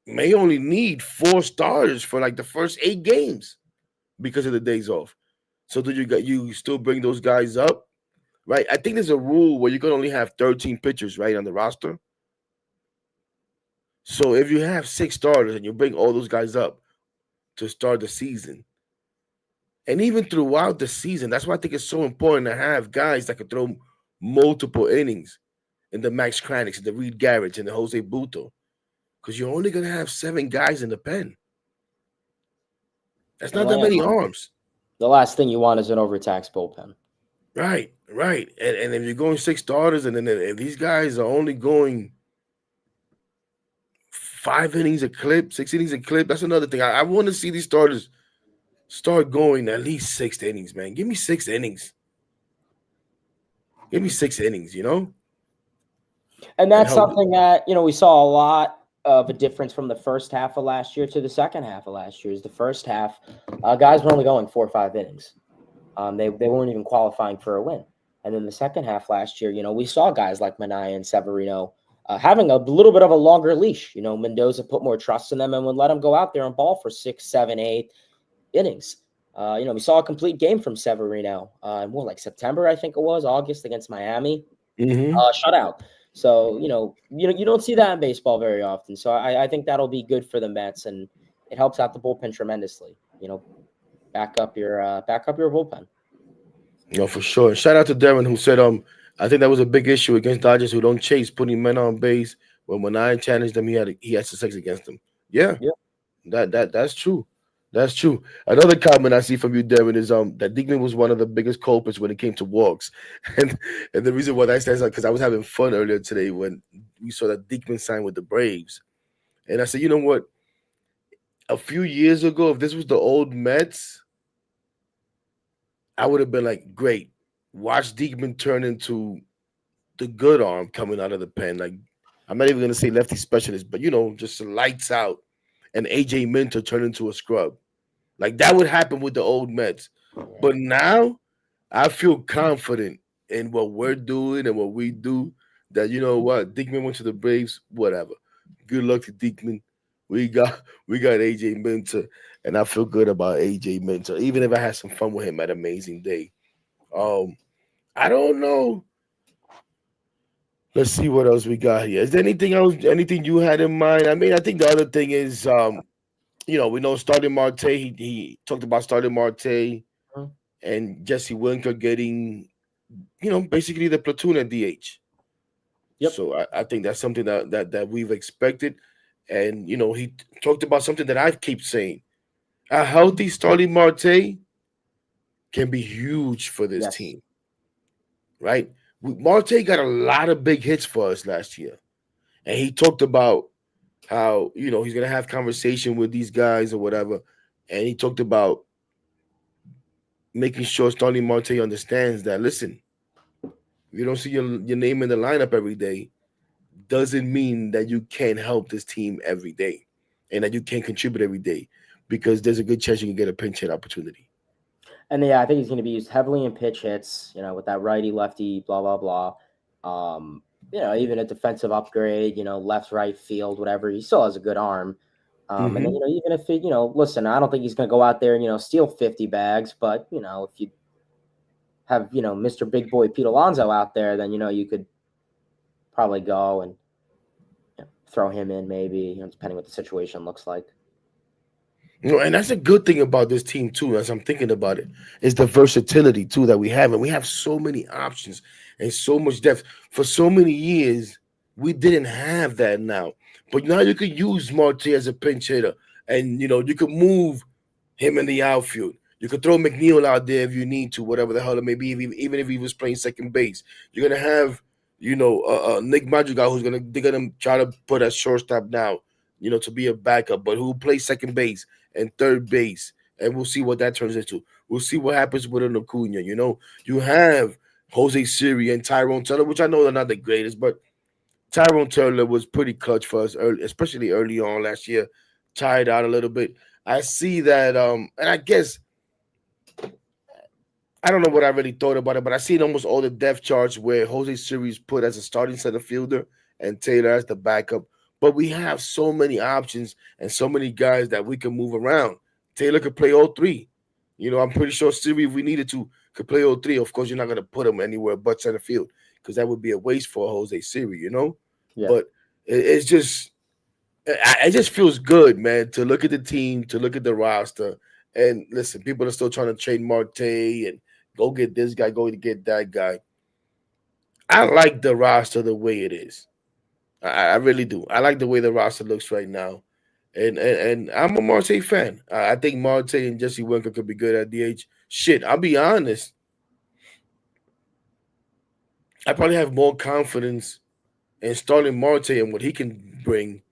may only need 4 starters for like the first 8 games because of the days off. So do you still bring those guys up? Right, I think there's a rule where you can only have 13 pitchers, right, on the roster. So if you have 6 starters and you bring all those guys up to start the season, and even throughout the season, that's why I think it's so important to have guys that can throw multiple innings in the Max Kranichs, and the Reed Garretts, and the Jose Buto, because you're only gonna have 7 guys in the pen. That's not that many arms. The last thing you want is an overtaxed bullpen. Right. And if you're going 6 starters, and then if these guys are only going 5 innings a clip, 6 innings a clip, that's another thing. I want to see these starters start going at least 6 innings, man. Give me 6 innings. Give me 6 innings, And that's something that, we saw a lot of a difference from the first half of last year to the second half of last year. Is the first half, guys were only going 4 or 5 innings. They weren't even qualifying for a win. And then the second half last year, we saw guys like Manaea and Severino having a little bit of a longer leash. Mendoza put more trust in them and would let them go out there and ball for 6, 7, 8 innings. We saw a complete game from Severino in like September, I think it was, August against Miami. Shutout. So, you don't see that in baseball very often. So I think that'll be good for the Mets, and it helps out the bullpen tremendously. Back up your bullpen. For sure. Shout out to Darren, who said, I think that was a big issue against Dodgers who don't chase, putting men on base. When I challenged them, he had success against them. Yeah. That's true. That's true. Another comment I see from you, Devin, is that Diekman was one of the biggest culprits when it came to walks, and the reason why that stands out because I was having fun earlier today when we saw that Diekman signed with the Braves, and I said, you know what? A few years ago, if this was the old Mets, I would have been like, great. Watch Diekman turn into the good arm coming out of the pen. Like, I'm not even gonna say lefty specialist, but just lights out, and AJ Minter turn into a scrub. Like that would happen with the old Mets. But now I feel confident in what we're doing and what we do. That you know what, Diekman went to the Braves. Whatever. Good luck to Diekman. We got AJ Minter, and I feel good about AJ Minter. Even if I had some fun with him at Amazing Day. Um, I don't know. Let's see what else we got here. Is there anything else? Anything you had in mind? I mean, I think the other thing is, we know starting Marte. He talked about starting Marte Mhm. and Jesse Winker getting, basically the platoon at DH. Yep. So I think that's something that we've expected. And he talked about something that I keep saying. A healthy starting Marte can be huge for this Yes. team, right? Marte got a lot of big hits for us last year. And he talked about how, he's gonna have conversation with these guys or whatever. And he talked about making sure Starling Marte understands that listen, if you don't see your name in the lineup every day, doesn't mean that you can't help this team every day and that you can't contribute every day because there's a good chance you can get a pinch hit opportunity. And yeah, I think he's going to be used heavily in pitch hits, with that righty lefty, blah, blah, blah. Even a defensive upgrade, left, right field, whatever. He still has a good arm. And then, Mm-hmm. even if it, listen, I don't think he's going to go out there and, steal 50 bags, but, if you have, Mr. Big Boy Pete Alonso out there, then, you could probably go and throw him in maybe, depending what the situation looks like. And that's a good thing about this team too. As I'm thinking about it, is the versatility too that we have, and we have so many options and so much depth. For so many years, we didn't have that now, but now you could use Marte as a pinch hitter, and you could move him in the outfield. You could throw McNeil out there if you need to, whatever the hell it may be. Even if he was playing second base, you're gonna have Nick Madrigal, they're gonna try to put at shortstop now, to be a backup, but who plays second base and third base, and we'll see what that turns into. We'll see what happens with an Acuna. You have Jose Siri and Tyrone Taylor, which I know they're not the greatest, but Tyrone Taylor was pretty clutch for us early, especially early on last year. Tired out a little bit. I see that, and I guess I don't know what I really thought about it, but I seen almost all the depth charts where Jose Siri's put as a starting center fielder and Taylor as the backup. But we have so many options and so many guys that we can move around. Taylor could play all three. I'm pretty sure Siri, if we needed to, could play all three. Of course, you're not going to put him anywhere but center field because that would be a waste for Jose Siri. Yeah. But it's just it just feels good, man, to look at the team, to look at the roster. And listen, people are still trying to trade Marte and go get this guy, go to get that guy. I like the roster the way it is. I really do. I like the way the roster looks right now. And I'm a Marte fan. I think Marte and Jesse Winker could be good at DH. Shit, I'll be honest. I probably have more confidence in starting Marte and what he can bring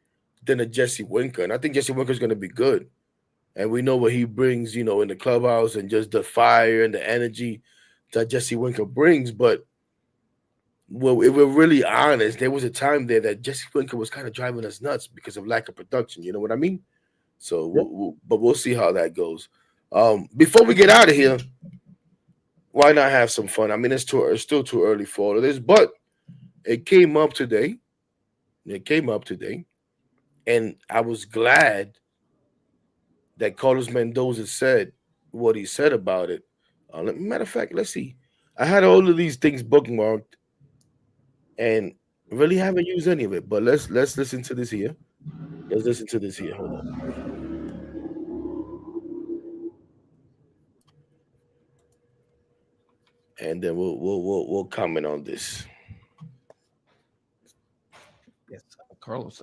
than a Jesse Winker. And I think Jesse Winker is going to be good. And we know what he brings, in the clubhouse and just the fire and the energy that Jesse Winker brings. But well, if we're really honest, there was a time there that Jesse Winker was kind of driving us nuts because of lack of production. You know what I mean? So, Yep. but we'll see how that goes. Before we get out of here, why not have some fun? I mean, it's still too early for all of this, but it came up today. It came up today, and I was glad that Carlos Mendoza said what he said about it. Matter of fact, let's see. I had all of these things bookmarked and really haven't used any of it. But let's listen to this here. Let's listen to this here. Hold on, and then we'll comment on this. Yes, Carlos.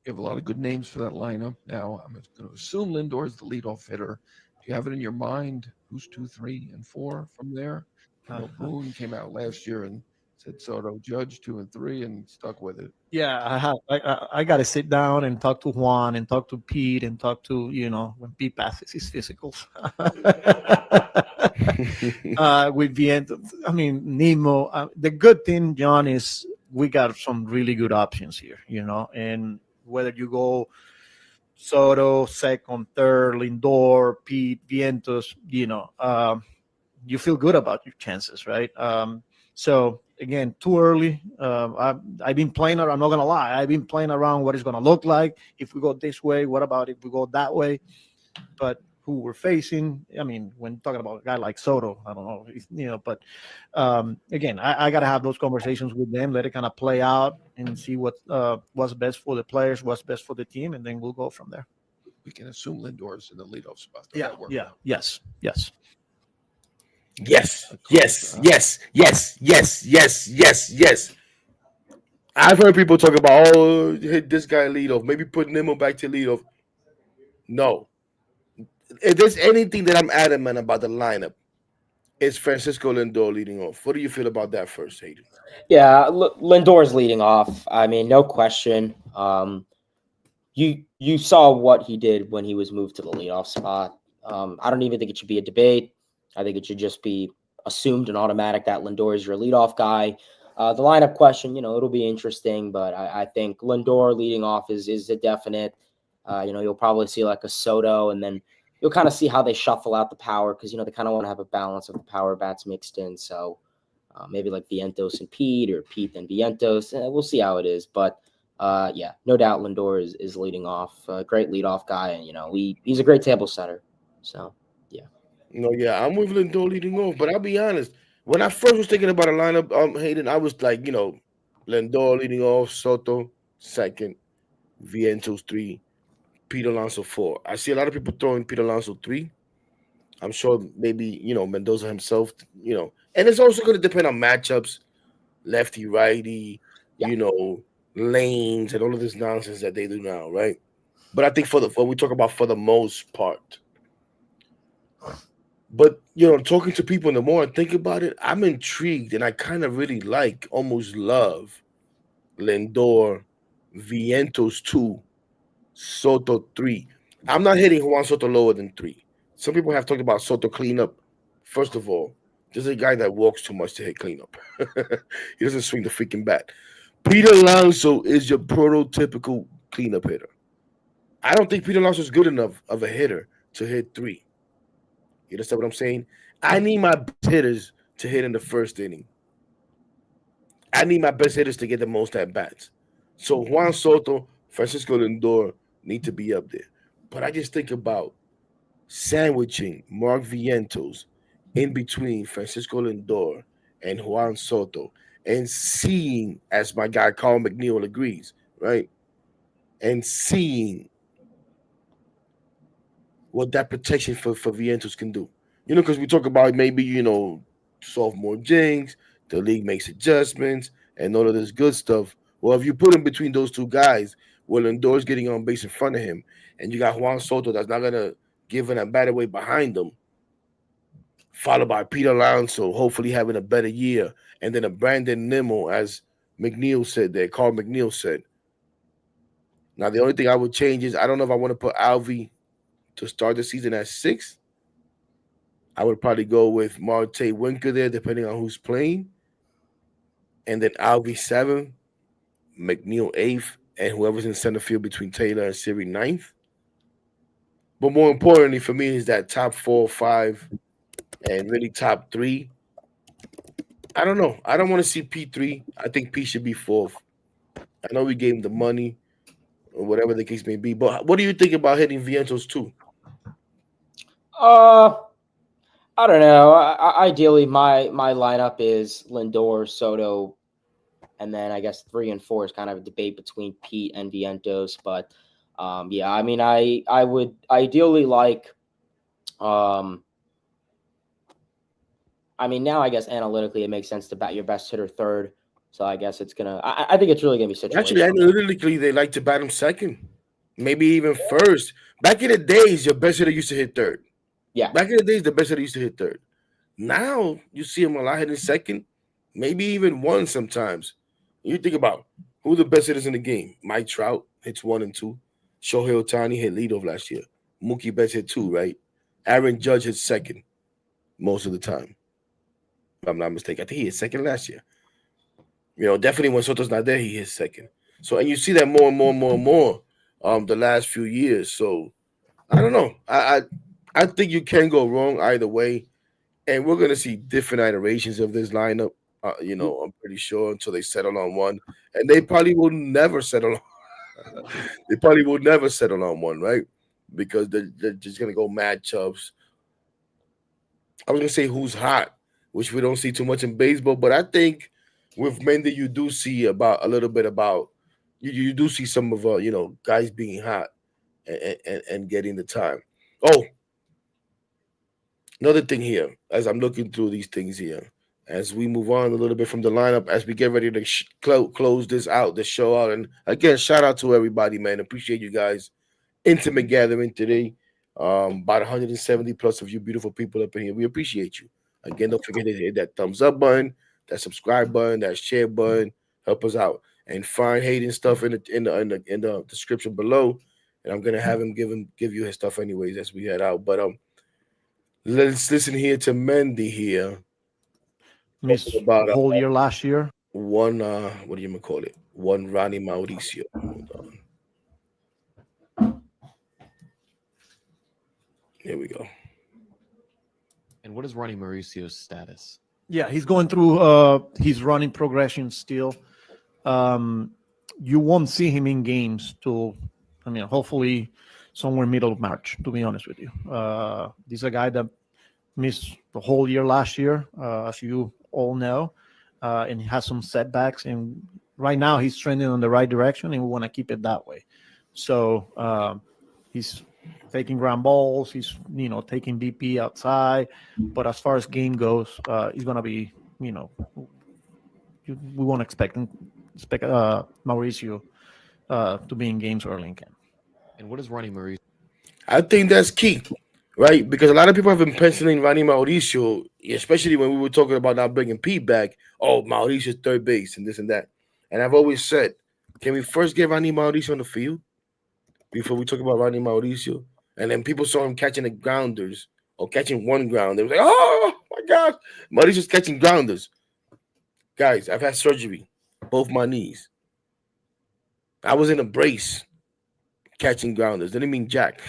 You have a lot of good names for that lineup. Now, I'm going to assume Lindor is the leadoff hitter. Do you have it in your mind who's 2, 3, and 4 from there? I know Boone came out last year and said Soto, Judge 2 and 3, and stuck with it. Yeah, I have. I got to sit down and talk to Juan and talk to Pete and talk to when Pete passes his physicals. With Vientos, I mean Nemo. The good thing, John, is we got some really good options here. And whether you go Soto, second, third, Lindor, Pete, Vientos, you feel good about your chances, right? So again, too early. I've been playing around. I'm not gonna lie. I've been playing around what it's gonna look like if we go this way. What about if we go that way? But who we're facing? I mean, when talking about a guy like Soto, I don't know, But again, I gotta have those conversations with them. Let it kind of play out and see what's best for the players, what's best for the team, and then we'll go from there. We can assume Lindor's in the leadoff spot. Yes. Yes, yes. I've heard people talk about, hit this guy leadoff, maybe put Nemo back to leadoff. No. If there's anything that I'm adamant about the lineup, it's Francisco Lindor leading off. What do you feel about that first, Hayden? Yeah, Lindor's leading off. I mean, no question. You saw what he did when he was moved to the leadoff spot. I don't even think it should be a debate. I think it should just be assumed and automatic that Lindor is your leadoff guy. The lineup question, it'll be interesting, but I think Lindor leading off is a definite. You'll probably see like a Soto, and then you'll kind of see how they shuffle out the power because, they kind of want to have a balance of the power bats mixed in. So maybe like Vientos and Pete, or Pete and Vientos. We'll see how it is. But yeah, no doubt Lindor is leading off. Great leadoff guy, and, he's a great table setter. So, yeah. I'm with Lindor leading off, but I'll be honest. When I first was thinking about a lineup, Hayden, I was like, Lindor leading off, Soto second, Vientos 3, Pete Alonso 4. I see a lot of people throwing Pete Alonso 3. I'm sure maybe, Mendoza himself, and it's also going to depend on matchups, lefty, righty, lanes, and all of this nonsense that they do now, right? But I think when we talk about for the most part, but talking to people, and the more I think about it, I'm intrigued, and I kind of really almost love Lindor, Vientos 2, Soto 3. I'm not hitting Juan Soto lower than 3. Some people have talked about Soto cleanup. First of all, this is a guy that walks too much to hit cleanup. He doesn't swing the freaking bat. Pete Alonso is your prototypical cleanup hitter. I don't think Pete Alonso is good enough of a hitter to hit 3. You understand what I'm saying? I need my best hitters to hit in the first inning. I need my best hitters to get the most at bats. So Juan Soto, Francisco Lindor need to be up there. But I just think about sandwiching Mark Vientos in between Francisco Lindor and Juan Soto, and seeing, as my guy Carl McNeil agrees, right? And seeing what that protection for Vientos can do. Because we talk about maybe, sophomore jinx, the league makes adjustments, and all of this good stuff. Well, if you put him between those two guys, Lindor's getting on base in front of him, and you got Juan Soto that's not going to give an bat away behind him, followed by Pete Alonso, hopefully having a better year, and then a Brandon Nimmo, as McNeil said there, Carl McNeil said. Now, the only thing I would change is I don't know if I want to put Alvy to start the season at 6. I would probably go with Marte Winker there, depending on who's playing. And then Alvy 7, McNeil 8th, and whoever's in center field between Taylor and Siri 9th. But more importantly for me is that top 4, 5, and really top 3. I don't know. I don't want to see P3. I think P should be 4th. I know we gave him the money or whatever the case may be. But what do you think about hitting Vientos 2? I don't know. Ideally, my lineup is Lindor, Soto, and then I guess 3 and 4 is kind of a debate between Pete and Vientos. But yeah, I mean, I would ideally like. I mean, now I guess analytically it makes sense to bat your best hitter 3rd. So I guess it's gonna. I think it's really gonna be situational. Actually, analytically, they like to bat him second, maybe even first. Back in the days, your best hitter used to hit third. Yeah. Back in the days, the best hitter used to hit third. Now you see him a lot hitting second, maybe even one sometimes. You think about who the best hitters in the game. Mike Trout hits 1 and 2. Shohei Ohtani hit leadoff last year. Mookie Betts hit 2, right? Aaron Judge hit second most of the time. If I'm not mistaken. I think he hit second last year. Definitely when Soto's not there, he hits second. So, and you see that more and more and more and more the last few years. So I don't know. I think you can go wrong either way. And we're gonna see different iterations of this lineup. I'm pretty sure until they settle on one. And they probably will never settle on they probably will never settle on one, right? Because they're just gonna go matchups. I was gonna say who's hot, which we don't see too much in baseball, but I think with Mendy you do see about a little bit about you do see some of guys being hot and getting the time. Oh, another thing here, as I'm looking through these things here, as we move on a little bit from the lineup, as we get ready to close this show out, and again, shout out to everybody, man. Appreciate you guys. Intimate gathering today. About 170 plus of you beautiful people up in here. We appreciate you. Again, don't forget to hit that thumbs up button, that subscribe button, that share button. Help us out and find Hayden stuff in the description below. And I'm gonna have him give you his stuff anyways as we head out. But let's listen here to Mendy here. Missed About the whole year last year. One what do you call it? One Ronnie Mauricio. Hold on. Here we go. And what is Ronnie Mauricio's status? Yeah, he's going through his running progression still. You won't see him in games till, hopefully somewhere middle of March, to be honest with you. This is a guy that missed the whole year last year, as you all know, and he has some setbacks. And right now he's trending in the right direction, and we want to keep it that way. So he's taking ground balls. He's taking BP outside. But as far as game goes, he's gonna be we won't expect Mauricio to be in games early in camp. And what is Ronnie Mauricio? I think that's key, right? Because a lot of people have been penciling Ronnie Mauricio, especially when we were talking about not bringing Pete back. Oh, Mauricio's third base and this and that. And I've always said, can we first get Ronnie Mauricio on the field before we talk about Ronnie Mauricio? And then people saw him catching the grounders or catching one ground. They was like, oh, my God. Mauricio's catching grounders. Guys, I've had surgery, both my knees. I was in a brace catching grounders. Didn't mean jack.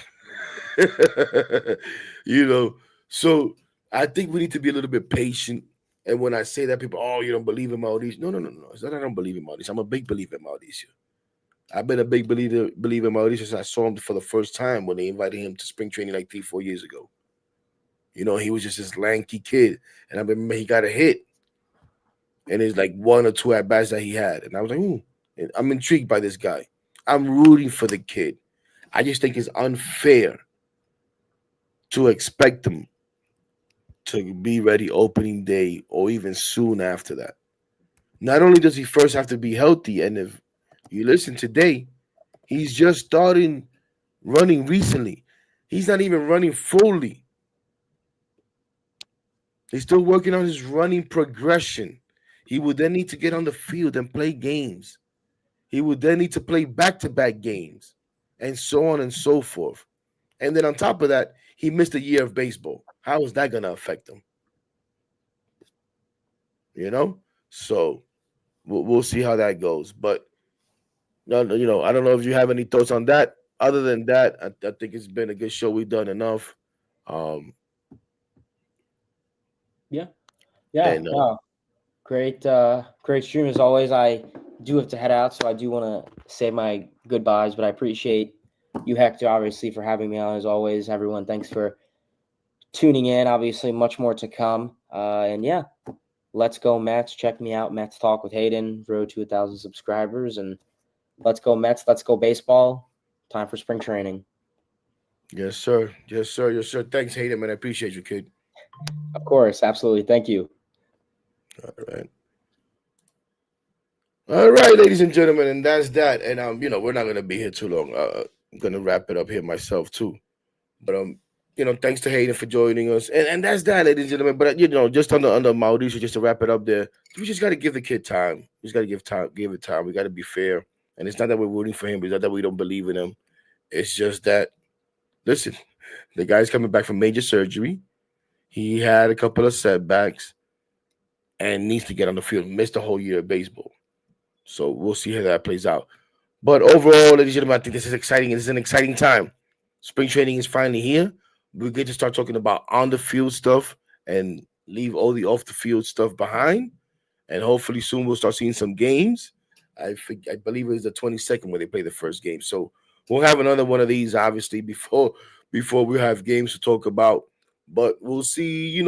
So I think we need to be a little bit patient. And when I say that, people, oh, you don't believe in Mauricio. No. It's not that I don't believe in Mauricio. I'm a big believer in Mauricio. I've been a big believer in Mauricio since I saw him for the first time when they invited him to spring training like 3-4 years ago. He was just this lanky kid. And I remember he got a hit. And it's like 1 or 2 at-bats that he had. And I was like, ooh, I'm intrigued by this guy. I'm rooting for the kid. I just think it's unfair to expect him to be ready opening day or even soon after that. Not only does he first have to be healthy, and if you listen today, he's just starting running recently. He's not even running fully. He's still working on his running progression. He would then need to get on the field and play games. He would then need to play back-to-back games and so on and so forth. And then on top of that, he missed a year of baseball. How is that going to affect him? So we'll see how that goes. But no, I don't know if you have any thoughts on that. Other than that, I think it's been a good show. We've done enough. Yeah. And, Great stream as always. I do have to head out, so I do want to say my goodbyes, but I appreciate you, Hector, obviously, for having me on as always. Everyone, thanks for tuning in. Obviously, much more to come. And yeah, let's go Mets. Check me out, Mets Talk with Hayden, road to 1,000 subscribers. And let's go Mets. Let's go baseball. Time for spring training. Yes, sir. Yes, sir. Yes, sir. Thanks, Hayden, man. I appreciate you, kid. Of course. Absolutely. Thank you. All right. All right, ladies and gentlemen, and that's that. And we're not gonna be here too long. I'm gonna wrap it up here myself too. But thanks to Hayden for joining us. And that's that, ladies and gentlemen. But just under Mauricio, just to wrap it up there, we just gotta give the kid time. We just gotta give it time. We gotta be fair. And it's not that we're rooting for him, it's not that we don't believe in him. It's just that, listen, the guy's coming back from major surgery. He had a couple of setbacks and needs to get on the field. Missed the whole year of baseball. So we'll see how that plays out. But overall, ladies and gentlemen, I think this is exciting. This is an exciting time. Spring training is finally here. We get to start talking about on the field stuff and leave all the off the field stuff behind. And hopefully soon we'll start seeing some games. I believe it's the 22nd where they play the first game. So we'll have another one of these, obviously, before we have games to talk about. But we'll see,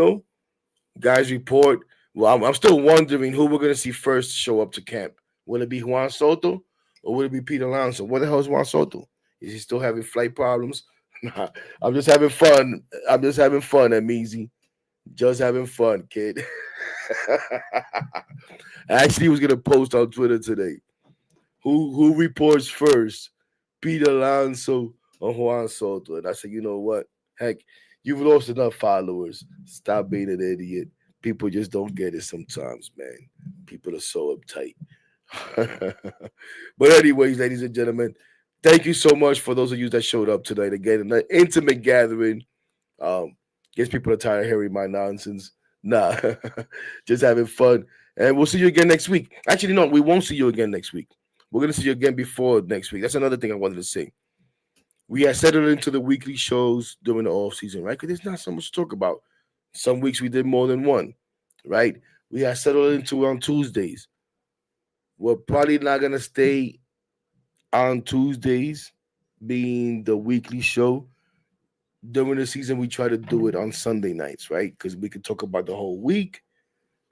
guys report. Well, I'm still wondering who we're going to see first show up to camp. Will it be Juan Soto or will it be Pete Alonso? What the hell is Juan Soto? Is he still having flight problems? Nah, I'm just having fun. I'm just having fun, Amizi. Just having fun, kid. I actually was gonna post on Twitter today. Who reports first, Pete Alonso or Juan Soto? And I said, you know what? Heck, you've lost enough followers. Stop being an idiot. People just don't get it sometimes, man. People are so uptight. But anyways, ladies and gentlemen, thank you so much for those of you that showed up tonight. Again, an intimate gathering. Guess people are tired of hearing my nonsense. Nah, just having fun. And we'll see you again next week. Actually, no, we won't see you again next week. We're going to see you again before next week. That's another thing I wanted to say. We have settled into the weekly shows during the off season, right? Because there's not so much to talk about. Some weeks we did more than one, right? We have settled into on Tuesdays. We're probably not going to stay on Tuesdays being the weekly show. During the season, we try to do it on Sunday nights, right? Because we can talk about the whole week.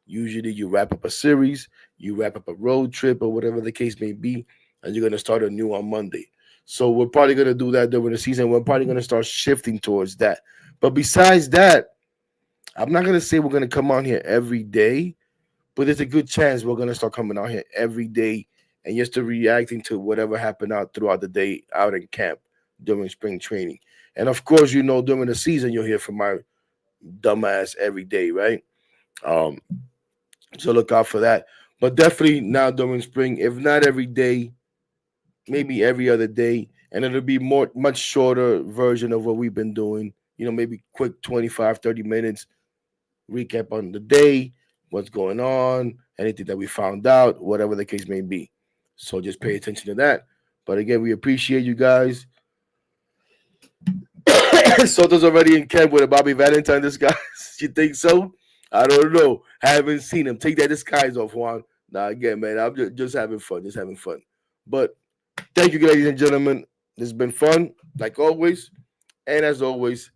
Usually you wrap up a series, you wrap up a road trip or whatever the case may be, and you're going to start anew on Monday. So we're probably going to do that during the season. We're probably going to start shifting towards that. But besides that, I'm not going to say we're going to come on here every day, but there's a good chance we're going to start coming on here every day and just to reacting to whatever happened out throughout the day out in camp during spring training. And of course, during the season, you'll hear from my dumbass every day, right? So look out for that. But definitely now during spring, if not every day, maybe every other day. And it'll be much shorter version of what we've been doing. Maybe quick 25, 30 minutes recap on the day, what's going on, anything that we found out, whatever the case may be. So just pay attention to that. But again, we appreciate you guys. Soto's already in camp with a Bobby Valentine disguise. You think so? I don't know. Haven't seen him. Take that disguise off, Juan. Nah, again, man, I'm just having fun. Just having fun. But thank you, ladies and gentlemen. This has been fun, like always. And as always,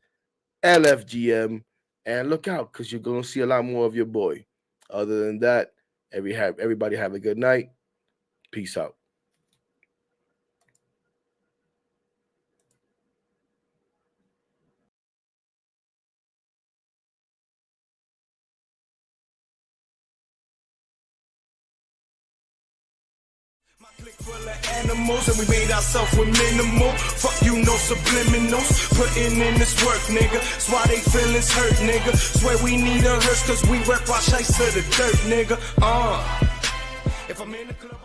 LFGM. And look out, because you're going to see a lot more of your boy. Other than that, everybody have a good night. Peace out. My clique full of animals and we made ourselves with minimal. Fuck you, no subliminals. Putting in this work, nigga. That's why they feelings hurt, nigga. Swear we need a hearse cause we rep our shites to the dirt, nigga. If I'm in the club,